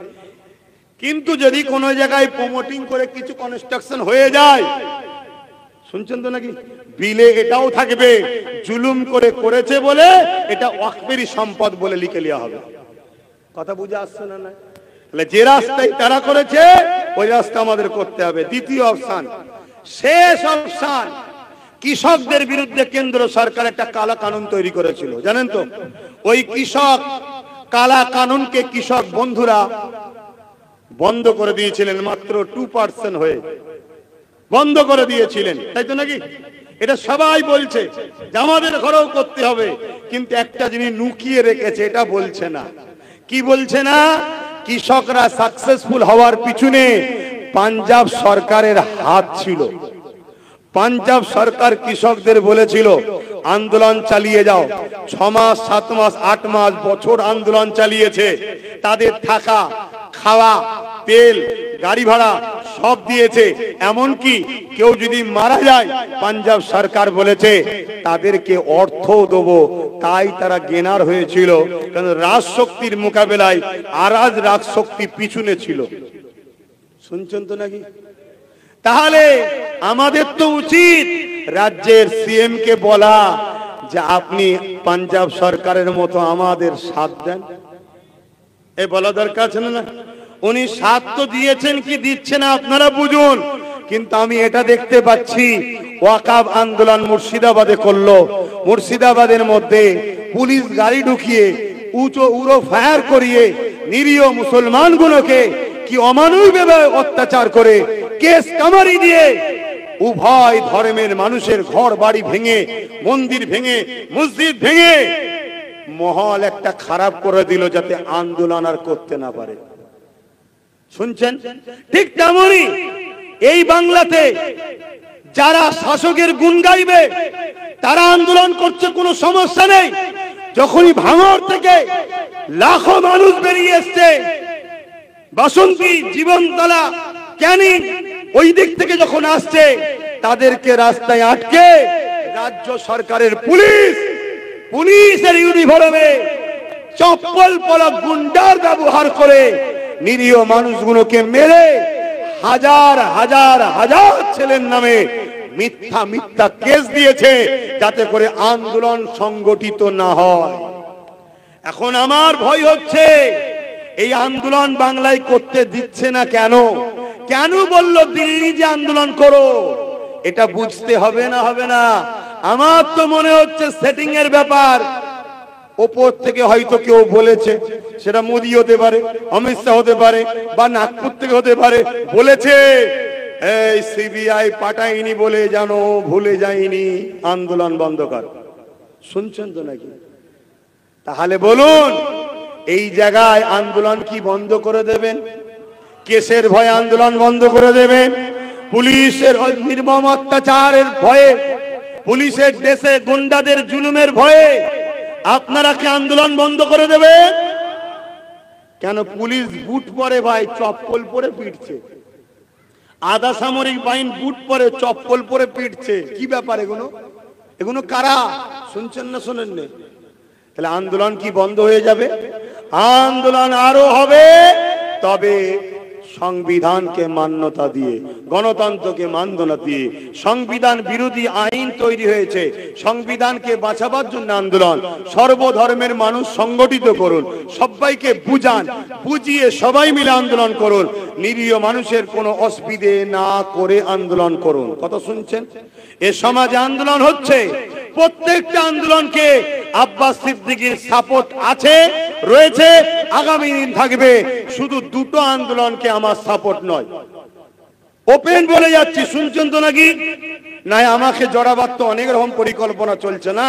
কিন্তু যদি কোনো জায়গায় প্রমোটিং করে কিছু কনস্ট্রাকশন হয়ে যায়, শুনছেন তো নাকি, বিলে এটাও থাকবে জুলুম করে করেছে বলে এটা ওয়াকফেরই সম্পদ বলে লিখে নেওয়া হবে। কথা বুঝে আসছে না? তাহলে যে রাস্তায় তারা করেছে ওই রাস্তা আমাদের করতে হবে। দ্বিতীয় অপশন, শেষ অপশন, কৃষকদের বিরুদ্ধে কেন্দ্র সরকার একটা কালা কানুন তৈরি করেছিল, জানেন তো? ওই কৃষক কালা কানুনকে কৃষক বন্ধুরা বন্ধ করে দিয়েছিলেন, মাত্র 2% হয়ে বন্ধ করে দিয়েছিলেন, তাই তো নাকি? এটা সবাই বলছে যে আমাদের ঘরেও করতে হবে, কিন্তু একটা জিনিস লুকিয়ে রেখেছে, এটা বলছে না। কি বলছে না? কৃষকরা সাকসেসফুল হওয়ার পিছনে পাঞ্জাব সরকারের হাত ছিল। পাঞ্জাব সরকার কৃষকদের বলেছিল আন্দোলন চালিয়ে যাও। 6 মাস 7 মাস 8 মাস বছর আন্দোলন চালিয়েছে, তাদের থাকা খাওয়া তেল গাড়ি ভাড়া সব দিয়েছে। এমনকি কেউ যদি মারা যায় পাঞ্জাব সরকার বলেছে তাদেরকে অর্থ দেবো। তাই তারা গেনার হয়েছিল, কারণ রাজশক্তির মোকাবেলায় আরাজ রাজশক্তি পিছনে ছিল। শুনছেন তো নাকি? তাহলে আমাদের তো উচিত রাজ্যের সিএম কে বলা যে আপনি পাঞ্জাব সরকারের মতো আমাদের সাথ দেন। এ বলা দরকার ছিল না? উনি সাথ তো দিয়েছেন কি দিচ্ছে না আপনারা বুঝুন। কিন্তু আমি এটা দেখতে পাচ্ছি ওয়াকাব আন্দোলন মুর্শিদাবাদে করলো, মুর্শিদাবাদের মধ্যে পুলিশ গাড়ি ঢুকিয়ে উড়ো ফায়ার করিয়ে নিরীহ মুসলমানগুলোকে কি অমানবিকভাবে অত্যাচার করে কেস কামারি দিয়ে উভয় ধর্মের মানুষের ঘর বাড়ি ভেঙে, মন্দির ভেঙে, মসজিদ ভেঙে মহল একটা খারাপ করে দিল যাতে আন্দোলন আর করতে না পারে। শুনছেন? ঠিক তেমনই এই বাংলাতে যারা শাসকের গুণ গাইবে তারা আন্দোলন করছে, কোনো সমস্যা নেই। যখনই ভাঙড় থেকে লাখো মানুষ বেরিয়ে এসছে, বাসন্তী, জীবনতলা, ক্যানিং ওই দিক থেকে যখন আসছে, তাদেরকে রাস্তায় আটকে রাজ্য সরকারের পুলিশের ইউনিফর্মে চপ্পল পরা গুন্ডার ব্যবহার করে নিরীহ মানুষগুলোকে মেরে হাজার হাজার হাজার ছেলের নামে মিথ্যা মিথ্যা কেস দিয়েছে যাতে করে আন্দোলন সংগঠিত না হয়। এখন আমার ভয় হচ্ছে এই আন্দোলন বাংলায় করতে দিচ্ছে না কেন? কেন বলল দিল্লি যে আন্দোলন করো? এটা বুঝতে হবে না? হবে না? আমার তো মনে হচ্ছে সেটিং এর ব্যাপার। ওপর থেকে হয়তো কেউ বলেছে, সেটা মোদি হতে পারে, অমিত শাহ হতে পারে, বা নাগপুর থেকে হতে পারে, বলেছে এই সিবিআই পাঠায়নি বলে জানো ভুলে যায়নি, আন্দোলন বন্ধ কর। শুনছেন তো নাকি? তাহলে বলুন এই জায়গায় আন্দোলন কি বন্ধ করে দেবেন? কেসের ভয়ে আন্দোলন বন্ধ করে দেবেন? পুলিশের নির্মম অত্যাচারের ভয়ে, পুলিশের দেশে গুন্ডাদের জুলুমের ভয়ে আপনারা কি আন্দোলন বন্ধ করে দেবেন? কেন? পুলিশ বুট পরে ভাই, চপ্পল পরে পিটছে। আধা সামরিক বাহিনী বুট পরে চপ্পল পরে পিটছে। কি ব্যাপার এগুলো? এগুলো কারা? শুনছেন না শোনেন না? তাহলে আন্দোলন কি বন্ধ হয়ে যাবে? আন্দোলন আরো হবে, তবে সংবিধানকে মান্যতা দিয়ে, গণতন্ত্রকে মান্যতা দিয়ে। সংবিধান বিরোধী আইন তৈরি হয়েছে, সংবিধানকে বাঁচাবার জন্য আন্দোলন। সর্বধর্মের মানুষ সংগঠিত করুন, সবাইকে বুঝান, বুঝিয়ে সবাই মিলে আন্দোলন করুন। নিরীহ মানুষের কোনো অসুবিধে না করে আন্দোলন করুন। কথা শুনছেন? এ সমাজে আন্দোলন হচ্ছে, প্রত্যেকটা আন্দোলনকে আব্বাস সিদ্দিকীর সাপোর্ট আছে, রয়েছে, আগামী দিন থাকবে। শুধু দুটো আন্দোলনকে আমার সাপোর্ট নয়, ওপেন বলে যাচ্ছি। শুনছেন তো নাকি? নাই আমাকে জড়াবার তো অনেক রকম পরিকল্পনা চলছে না।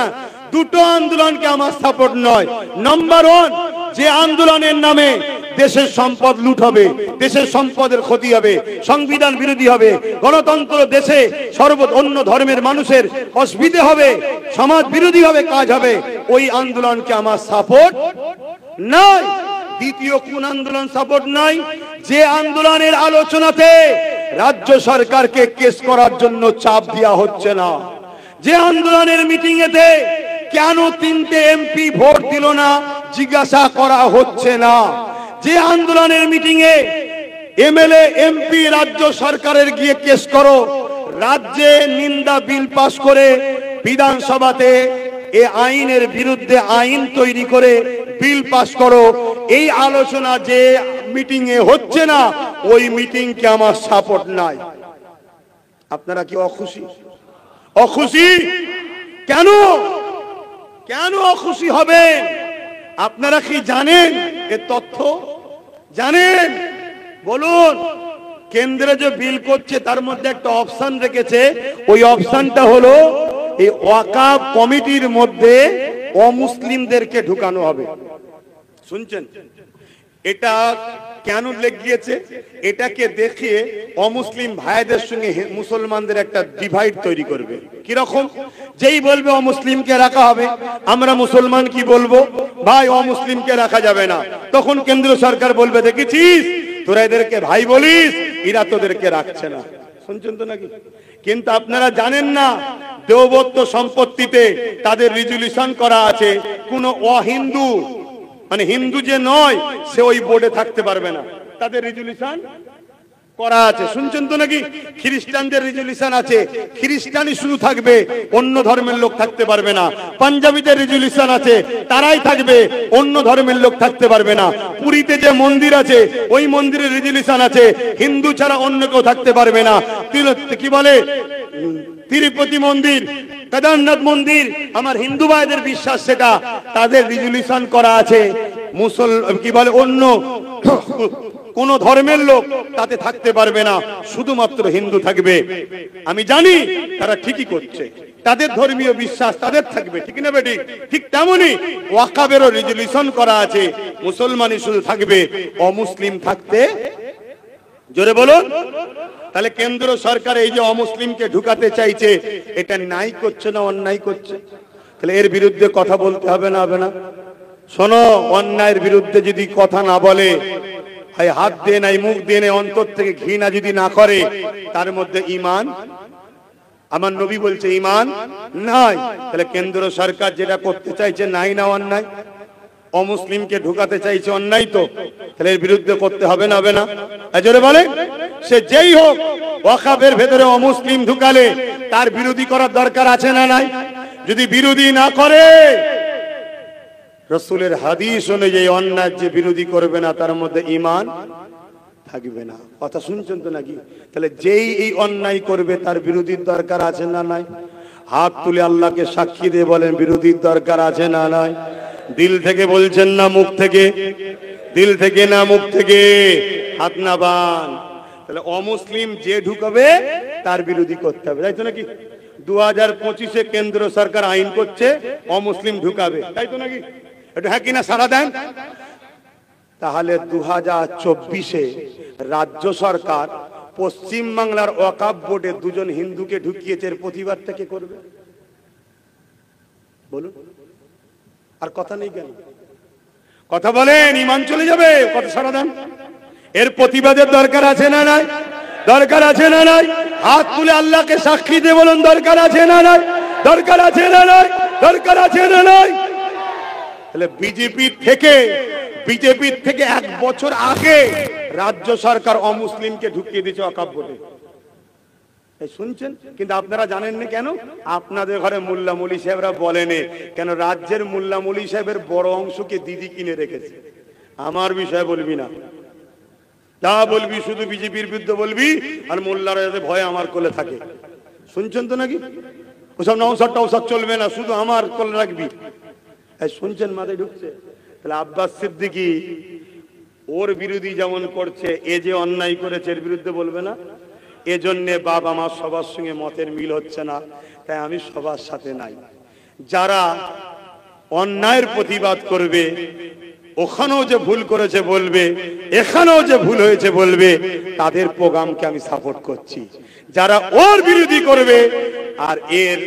দুটো আন্দোলনকে আমার সাপোর্ট নয়। নাম্বার 1, যে আন্দোলনের নামে দেশের সম্পদ লুট হবে, দেশের সম্পদের ক্ষতি হবে, সংবিধান বিরোধী হবে, গণতন্ত্র দেশে অন্য ধর্মের মানুষের অসুবিধে হবে, সমাজ বিরোধী হবে কাজ হবে, ওই আন্দোলনকে আমার সাপোর্ট নাই। দ্বিতীয় কোন আন্দোলন সাপোর্ট নাই? যে আন্দোলনের আলোচনাতে রাজ্য সরকারকে কেস করার জন্য চাপ দেওয়া হচ্ছে না, যে আন্দোলনের মিটিং এতে কেন 3টে এমপি ভোট দিল না জিজ্ঞাসা করা হচ্ছে না, যে আন্দোলনের মিটিং এ এমএলএ এমপি রাজ্য সরকারের গিয়ে কেস করো, রাজ্যে নিন্দা বিল পাস করে বিধানসভাতে এই আইনের বিরুদ্ধে আইন তৈরি করে বিল পাস করো, এই আলোচনা যে মিটিং এ হচ্ছে না, ওই মিটিং কে আমার সাপোর্ট নাই। আপনারা কি অখুশি? অখুশি কেন? কেন অখুশি হবে? আপনারা কি জানেন এর তথ্য? জানেন? বলুন। কেন্দ্রে যে বিল করছে তার মধ্যে একটা অপশন রেখেছে, ওই অপশনটা হলো এই ওয়াকাফ কমিটির মধ্যে অমুসলিমদেরকে ঢুকানো হবে। শুনছেন? এটা কেন লেগিয়েছে? এটাকে দেখিয়ে অমুসলিম ভাইদের সঙ্গে মুসলমানদের একটা ডিভাইড তৈরি করবে। কি রকম? যেই বলবে অমুসলিমকে রাখা হবে, আমরা মুসলমান কি বলবো, ভাই অমুসলিমকে রাখা যাবে না, তখন কেন্দ্র সরকার বলবে দেখেছিস তোরা এদেরকে ভাই বলিস, এরা তোদেরকে রাখছে না। শুনছেন তো নাকি? কিন্তু আপনারা জানেন না, দেওবন্দ সম্পত্তিতে তাদের রেজুলেশন করা আছে, কোন অহিন্দু মানে হিন্দু যে নয় সে ওই বোর্ডে থাকতে পারবে না, তাদের রেজুলেশন করা আছে। শুনছেন তো নাকি? খ্রিস্টানদের রেজুলেশন আছে, খ্রিস্টানই শুধু থাকবে, অন্য ধর্মের লোক থাকতে পারবে না। পাঞ্জাবিদের রেজুলেশন আছে, তারাই থাকবে, অন্য ধর্মের লোক থাকতে পারবে না। পুরীতে যে মন্দির আছে ওই মন্দিরের রেজুলেশন আছে, হিন্দু ছাড়া অন্য কেউ থাকতে পারবে না। কি বলে তিরুপতি মন্দির, কেদারনাথ মন্দির, আমার হিন্দু ভাইদের বিশ্বাস, সেটা তাদের রেজুলেশন করা আছে। কি বলে অন্য কোন ধর্মের লোক তাতে থাকতে পারবে না, শুধুমাত্র হিন্দু থাকবে। আমি জানি তারা ঠিকই করছে, তাদের ধর্মীয় বিশ্বাস তাদের থাকবে, ঠিক না বেটি? ঠিক তেমনি ওয়াকাবেরও রেজুলেশন করা আছে, মুসলমানই শুধু থাকবে, অমুসলিম থাকতে। জোরে বলুন। তাহলে কেন্দ্র সরকার এই যে অমুসলিমকে ঢুকাতে চাইছে, এটা নাই করছে না অন্যায় করছে? তাহলে এর বিরুদ্ধে কথা বলতে হবে না? হবে না? শোনো, অন্যায়ের বিরুদ্ধে যদি কথা না বলে, হাত দিয়ে নাই, মুখ দিয়ে নাই, অন্তর থেকে ঘৃণা যদি না করে, তার মধ্যে ঈমান, আমার নবী বলছে ঈমান নাই। তাহলে কেন্দ্র সরকার যেটা করতে চাইছে নাই না অন্যায়? অমুসলিমকে ঢুকাতে চাইছে অন্যায় তো, তাহলে এর বিরুদ্ধে করতে হবে না? হবে না? জোরে বলে। সে যেই হোক, ওয়াকাফের ভেতরে অমুসলিম ঢুকালে তার বিরোধী করার দরকার আছে না নাই? যদি বিরোধী না করে, রাসূলের হাদিস অনুযায়ী অন্যায় যে বিরোধী করবে না তার মধ্যে ঈমান থাকবে না। কথা শুনছেন তো নাকি? তাহলে যেই এই অন্যায় করবে তার বিরোধীর দরকার আছে না নাই? হাত তুলে আল্লাহকে সাক্ষী দিয়ে বলেন বিরোধীর দরকার আছে না নাই? দিল থেকে বলছেন না মুখ থেকে? দিল থেকে না মুখ থেকে? হাত না বান। তাহলে অমুসলিম যে ঢুকাবে তার বিরোধী করতে হবে, তাই তো নাকি? 2025-এ কেন্দ্র সরকার আইন করছে অমুসলিম ঢুকাবে, তাই তো নাকি? এটা হ্যাঁ কিনা সারা দেন। তাহলে 2024-এ রাজ্য সরকার পশ্চিম বাংলার ওয়াকাফ বোর্ডে 2জন হিন্দুকে ঢুকিয়েছে, এর প্রতিবাদটা কে করবে বলুন? আর কথা নেই কেন? কথা বলেন, ঈমান চলে যাবে। কথা সারা দেন। এর প্রতিবাদের দরকার আছে না নাই? দরকার আছে না নাই? হাত তুলে আল্লাহকে সাক্ষী দিয়ে বলুন দরকার আছে না নাই? দরকার আছে না নাই? দরকার আছে না নাই? তাহলে বিজেপি থেকে 1 বছর আগে রাজ্য সরকার অমুসলিমকে ঢুকিয়ে দিয়েছে ওয়াকাফ বোর্ডে। শুনছেন? কিন্তু আপনারা জানেন না কেন? আপনাদের ঘরে মোল্লা মৌলী সাহেবরা বলেনি কেন? রাজ্যের মোল্লা মৌলী সাহেবের বড় অংশকে দিদি কিনে রেখেছে। আমার বিষয়ে বলবি না, তা বলবি শুধু বিজেপির বিরুদ্ধে বলবি, আর মোল্লারা যাতে ভয়ে আমার কোলে থাকে। শুনছেন তো নাকি? ওসব নওসাদ টওসাদ চলবে না, শুধু আমার কোলে রাখবি। শুনছেন? মাথায় ঢুকছে? তাহলে আব্বাস সিদ্দিকী ওর বিরোধী যেমন করছে, এ যে অন্যায় করেছে এর বিরুদ্ধে বলবে না? এজন্য বাপ আমার সবার সঙ্গে মতের মিল হচ্ছে না, তাই আমি সবার সাথে নাই। যারা অন্যায়ের প্রতিবাদ করবে ওখানেও যে ভুল করেছে বলবে, এখানেও যে ভুল হয়েছে বলবে, তাদের প্রোগ্রামকে আমি সাপোর্ট করছি। যারা ওর বিরোধী করবে আর এর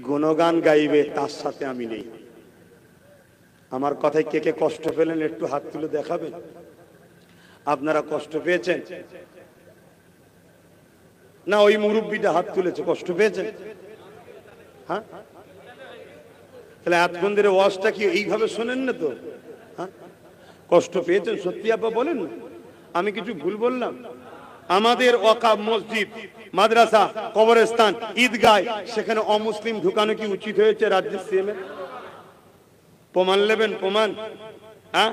গুণগান গাইবে তার সাথে আমি নেই। আমার কথায় কে কে কষ্ট পেলেন একটু হাত তুলে দেখাবেন। আপনারা কষ্ট পেয়েছেন না? ওই মুরব্বীটা হাত তুলেছে, কষ্ট পেয়েছেন? হ্যাঁ, তাহলে এতক্ষণ ধরে ওয়াজটা কি এইভাবে শোনেন না তো? হ্যাঁ, কষ্ট পেয়েছেন সত্যি? আপা বলেন না, আমি কিছু ভুল বললাম? আমাদের ওয়াকাফ মসজিদ, মাদ্রাসা, কবরস্থান, ঈদগাহ, সেখানে অমুসলিম ঢুকানো কি উচিত হয়েছে রাজ্যের সিএম এর? প্রমাণ নেবেন? প্রমাণ? হ্যাঁ,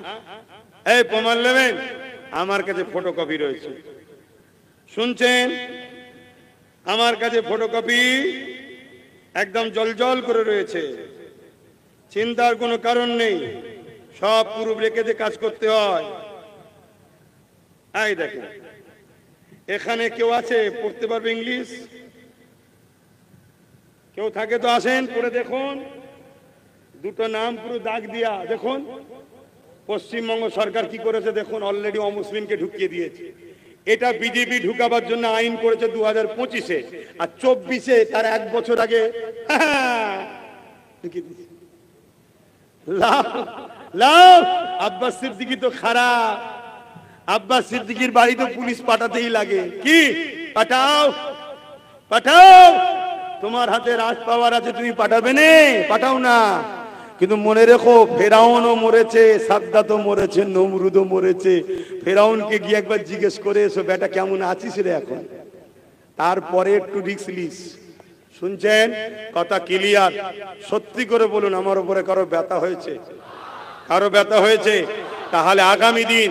এই প্রমাণ নেবেন? আমার কাছে ফটোকপি রয়েছে, শুনছেন? আমার কাছে ফটোকপি একদম জলজল করে রয়েছে, চিন্তার কোনো কারণ নেই। সব পুরো রেখে কাজ করতে হয়। এই দেখেন, এখানে কেউ আছে পড়তে পারবে ইংলিশ? কেউ থাকে তো আসেন, পড়ে দেখুন। দুটো নাম পুরো দাগ দিয়া দেখুন। পশ্চিমবঙ্গ সরকার কি করেছে দেখুন, অলরেডি অমুসলিমকে ঢুকিয়ে দিয়েছে। এটা বিজেপি ঢুকাবার জন্য আইন করেছে 2025-এ, আর 24-এ তার এক বছর আগে আব্বাস সিদ্দিকী তো খারাপ। আব্বাস সিদ্দিকীর বাড়ি তো পুলিশ পাঠাতেই লাগে। কি পাঠাও পাঠাও, তোমার হাতে রাজ পাওয়ার আছে, তুমি পাঠাবে না? পাঠাও না। কিন্তু মনে রেখো, ফেরাউনও মরেছে, সাদ্দাতও মরেছে, নমরুদও মরেছে। ফেরাউনকে গিয়ে একবার জিজ্ঞেস করে এসো, বেটা কেমন আছিস রে এখন, তারপরে একটু রিস্ক লিস। শুনছেন? কথা ক্লিয়ার? সত্যি করে বলুন, আমার উপরে কারো ব্যথা হয়েছে? কারো ব্যথা হয়েছে? তাহলে আগামী দিন,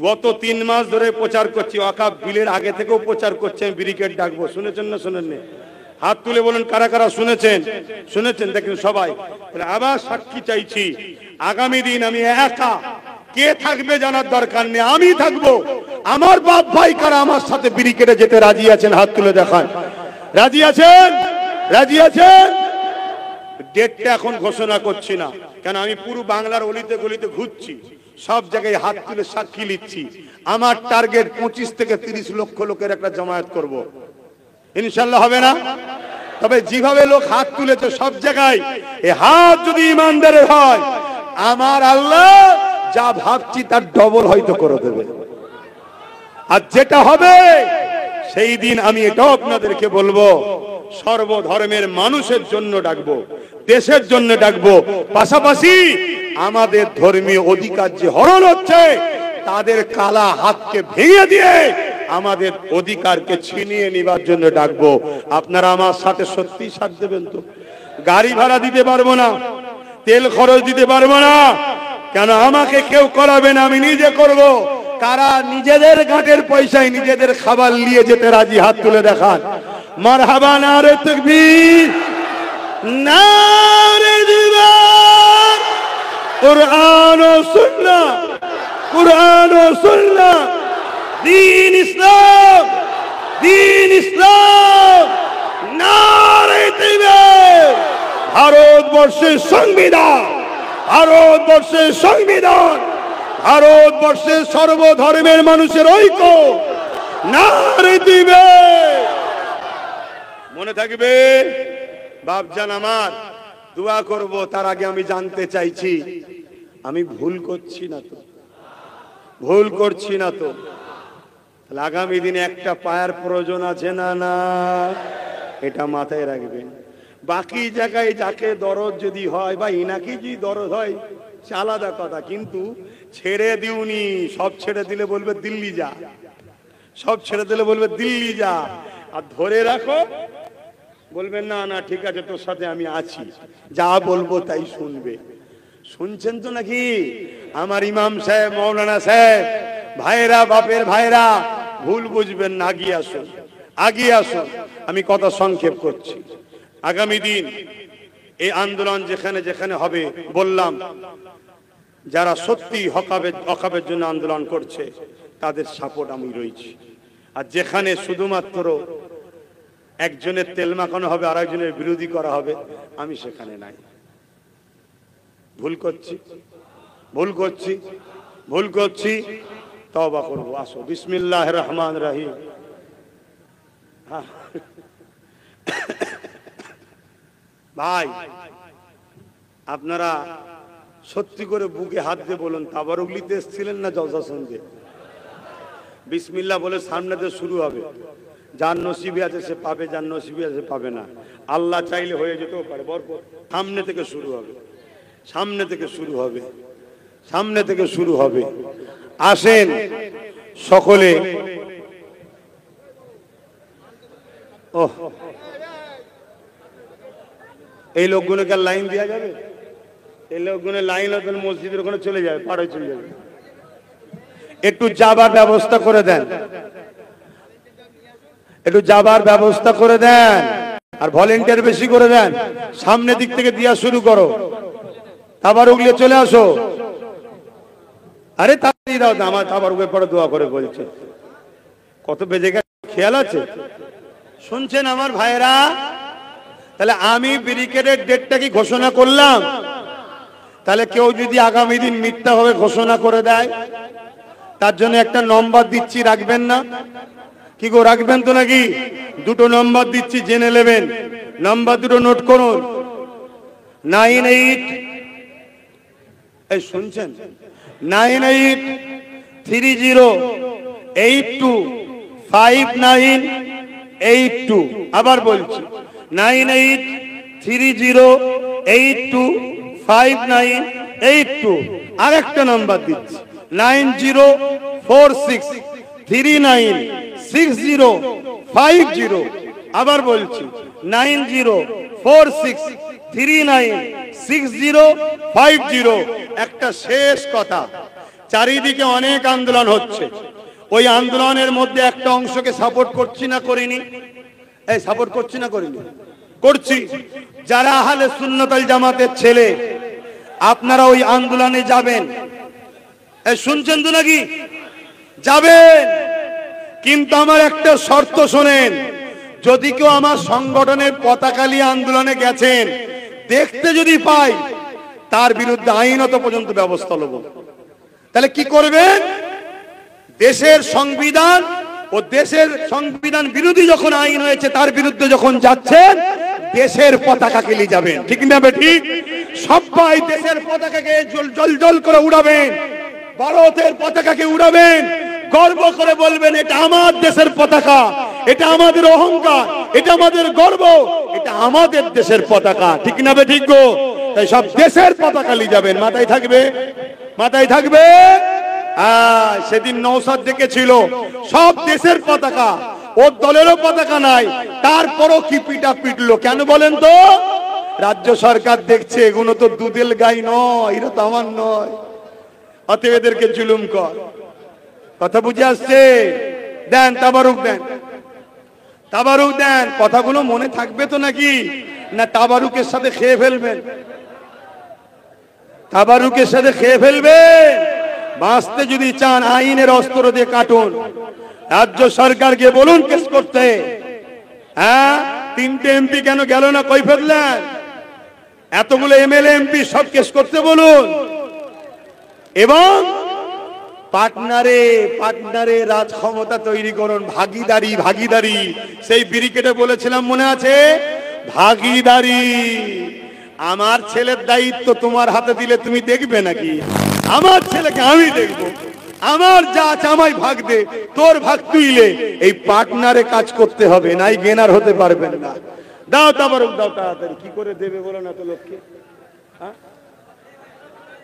গত 3 মাস ধরে প্রচার করছি, ওয়াকাফ বিলের আগে থেকেও প্রচার করছি, আমি ব্রিগেড ডাকবো। শুনেছেন না শুনেননি? হাত তুলে বলুন কারা কারা শুনেছেন। শুনেছেন? দেখেন সবাই। আবার সাক্ষী চাইছি, আগামী দিন আমি একা, কে থাকবে জানার দরকার নেই, আমি থাকবো। আমার বাপ ভাই কারা আমার সাথে ব্রিগেডে যেতে রাজি আছেন? হাত তুলে দেখান। রাজি আছেন? রাজি আছেন? ডেটটা এখন ঘোষণা করছি না, কেন আমি পুরো বাংলার অলিতে গলিতে ঘুরছি, সব জায়গায় হাত তুলে সাক্ষী নিচ্ছি। আমার টার্গেট 25 থেকে 30 লক্ষ লোকের একটা জামায়াত করব। ইনশাল্লাহ হবে না? তবে যেভাবে লোক হাত তুলেছে সব জায়গায়, এই হাত যদি ইমানদারের হয়, আমার আল্লাহ যা ভাবছি তার ডবল হয়তো করে দেবে। আর যেটা হবে সেই দিন আমি এটাও আপনাদেরকে বলবো, সর্বধর্মের মানুষের জন্য ডাকবো, দেশের জন্য ডাকবো। পাশাপাশি আমাদের ধর্মীয় অধিকার যে হরণ হচ্ছে, তাদের কালা হাতকে ভেঙে দিয়ে আমাদের অধিকারকে ছিনিয়ে নেবার জন্য ডাকবো। আপনারা আমার সাথে সত্যি সাথ দেবেন তো? গাড়ি ভাড়া দিতে পারবো না, তেল খরচ দিতে পারবো না, কেন আমাকে কেউ করাবে না, আমি নিজে করব। কারা নিজেদের ঘাটের পয়সায় নিজেদের খাবার নিয়ে যেতে রাজি? হাত তুলে দেখান। মারহাবা, নারে তাকবীর, নারে জিহাদ। কুরআন ও সুন্নাহ, কুরআন ও সুন্নাহ, দ্বীন ইসলাম, দ্বীন ইসলাম, নারে তাকবীর। ভারতবর্ষের সংবিধান, ভারতবর্ষের সংবিধান, ভারতবর্ষের সর্বধর্মের মানুষের ঐক্য, নারে তাকবীর। মনে থাকবে বাপজান আমার, দোয়া করব। তার আগে আমি জানতে চাইছি, আমি ভুল করছি না তো? ভুল করছি না তো? আগামী দিনে একটা পায়ের প্রয়োজন আছে না? না, এটা মাথায় রাখবেন। বাকি জায়গায় যাকে দরদ যদি হয় বা ইনাকে যদি দরদ হয় সে আলাদা কথা, কিন্তু ছেড়ে দিউনি। সব ছেড়ে দিলে বলবে দিল্লি যা, সব ছেড়ে দিলে বলবে দিল্লি যা। আর ধরে রাখো, বলবেন না না ঠিক আছে তোর সাথে আমি আছি, যা বলবো তাই শুনবে। শুনছেন তো নাকি আমার ইমাম সাহেব, মৌলানা সাহেব? ভাইরা, বাপের ভাইরা, ভুল বুঝবেন না, আগিয়ে আসুন, আগিয়ে আসুন। আমি কথা সংক্ষেপ করছি। আগামী দিন এই আন্দোলন যেখানে যেখানে হবে, বললাম যারা সত্যি হকাবের জন্য আন্দোলন করছে তাদের সাপোর্ট আমি রয়েছি। আর যেখানে শুধুমাত্র একজনের তেল মাখানো হবে আর একজনের বিরোধী করা হবে, আমি সেখানে নাই। ভুল করছি? ভুল করছি তওবা করব। আসো বিসমিল্লাহির রহমানির রহিম। ভাই আপনারা সত্যি করে বুকে হাত দিয়ে বলুন, তাবারুক নিতে এসেছিলেন না জলসা শুনতে? বিসমিল্লাহ বলে সামনেতে শুরু হবে। যার নসিবে আছে সে পাবে, যার নসিবে আছে পাবে না। আল্লাহ চাইলে হয়ে যেতেও পারে। বরকত সামনে থেকে শুরু হবে, সামনে থেকে শুরু হবে, সামনে থেকে শুরু হবে। আসেন সকলে। ওহ, এই লোকগুলোকে লাইন দেওয়া যাবে? এই লোকগুলো লাইন ওখানে মসজিদের ওখানে চলে যাবে, পার হয়ে চলে যাবে। একটু যাবার ব্যবস্থা করে দেন, একটু যাবার ব্যবস্থা করে দেন, আর ভলেন্টিয়ার বেশি করে দেন। সামনে দিক থেকে দিয়া শুরু করো, তাবারুক নিয়ে চলে আসো। আরে তাড়াতাড়ি দাও, আমার তাবারুকের পরে দোয়া করে বলছে। কত বেজে গেছে খেয়াল আছে? শুনছেন আমার ভাইরা? তাহলে আমি ব্যারিকেডের ডেটটা কি ঘোষণা করলাম? তাহলে কেউ যদি আগামী দিন মিথ্যা ভাবে ঘোষণা করে দেয়, তার জন্য একটা নম্বর দিচ্ছি, রাখবেন না? কি গো, রাখবেন তো নাকি? দুটো নম্বর দিচ্ছি, জেনে নেবেন। নাম্বার দুটো নোট করুন। 98, এই শুনছেন? 9830825982। আবার বলছি, 9830825982। আর একটা নাম্বার দিচ্ছি, 9046396050। আবার বলছি, 9046396050। একটা শেষ কথা, চারিদিকে অনেক আন্দোলন হচ্ছে। ওই আন্দোলনের মধ্যে একটা অংশকে সাপোর্ট করছি না করিনি? এই সাপোর্ট করছি না করিনি? করছি। যারা আহলে সুন্নাত ওয়াল জামাতের ছেলে, আপনারা ওই আন্দোলনে যাবেন। এই শুনছেন তো নাকি? যাবেন, কিন্তু আমার একটা শর্ত শোনেন। যদি কেউ আমার সংগঠনের পতাকা নিয়ে আন্দোলনে গেছেন দেখতে যদি পাই, তার বিরুদ্ধে আইনত পর্যন্ত ব্যবস্থা নেব। তাহলে কি করবেন? দেশের সংবিধান ও দেশের সংবিধান বিরোধী যখন আইন হয়েছে, তার বিরুদ্ধে যখন যাচ্ছেন, দেশের পতাকাকে নিয়ে যাবেন। ঠিক না ঠিক? সবাই দেশের পতাকাকে জল জল করে উড়াবেন, ভারতের পতাকাকে উড়াবেন, গর্ব করে বলবেন এটা আমার দেশের পতাকা, এটা আমাদের অহংকার, এটা আমাদের গর্ব, এটা আমাদের দেশের পতাকা। ঠিক না ঠিক গো? তাই সব দেশের পতাকা নিয়ে যাবেন। মাথায় থাকবে, মাথায় থাকবে। সেদিন নওশাদ দেখেছিল সব দেশের পতাকা, ওর দলেরও পতাকা নাই, তারপরও কি পিটা পিটলো কেন বলেন তো? রাজ্য সরকার দেখছে এগুলো তো দুধের গাই নয়, এরা তো আমার নয়, অতএব এদেরকে জুলুম কর। কথা বুঝে আসছে? দেন তাবারুক, দেন তাবারুক দেন। কথাগুলো মনে থাকবে তো নাকি? না তাবারুকের সাথে খেয়ে ফেলবেন? তাবারুকের সাথে খেয়ে ফেলবেন। বাঁচতে যদি চান আইনের অস্ত্র দিয়ে কাটুন। রাজ্য সরকারকে বলুন কেস করতে। হ্যাঁ, 3টে এমপি কেন গেল না, কই ফেললেন? এতগুলো এমএলএ এমপি সব কেস করতে বলুন। এবং পার্টনারে পার্টনারে রাজ ক্ষমতা তৈরি করুন। ভাগিদারি, ভাগিদারি, সেই ব্যারিকেডে বলেছিলাম মনে আছে? ভাগিদারি। আমার ছেলের দায়িত্ব তোমার হাতে দিলে তুমি দেখবে নাকি? আমার ছেলেকে আমি দেখবো, আমার যা আছে আমায় ভাগ দে, তোর ভাগ তুইলে। এই পার্টনারে কাজ করতে হবে, নাই গেনার হতে পারবেন না। দাও তাবারুক দাও, তাড়াতাড়ি। কি করে দেবে বলো না তো লোককে? হ্যাঁ,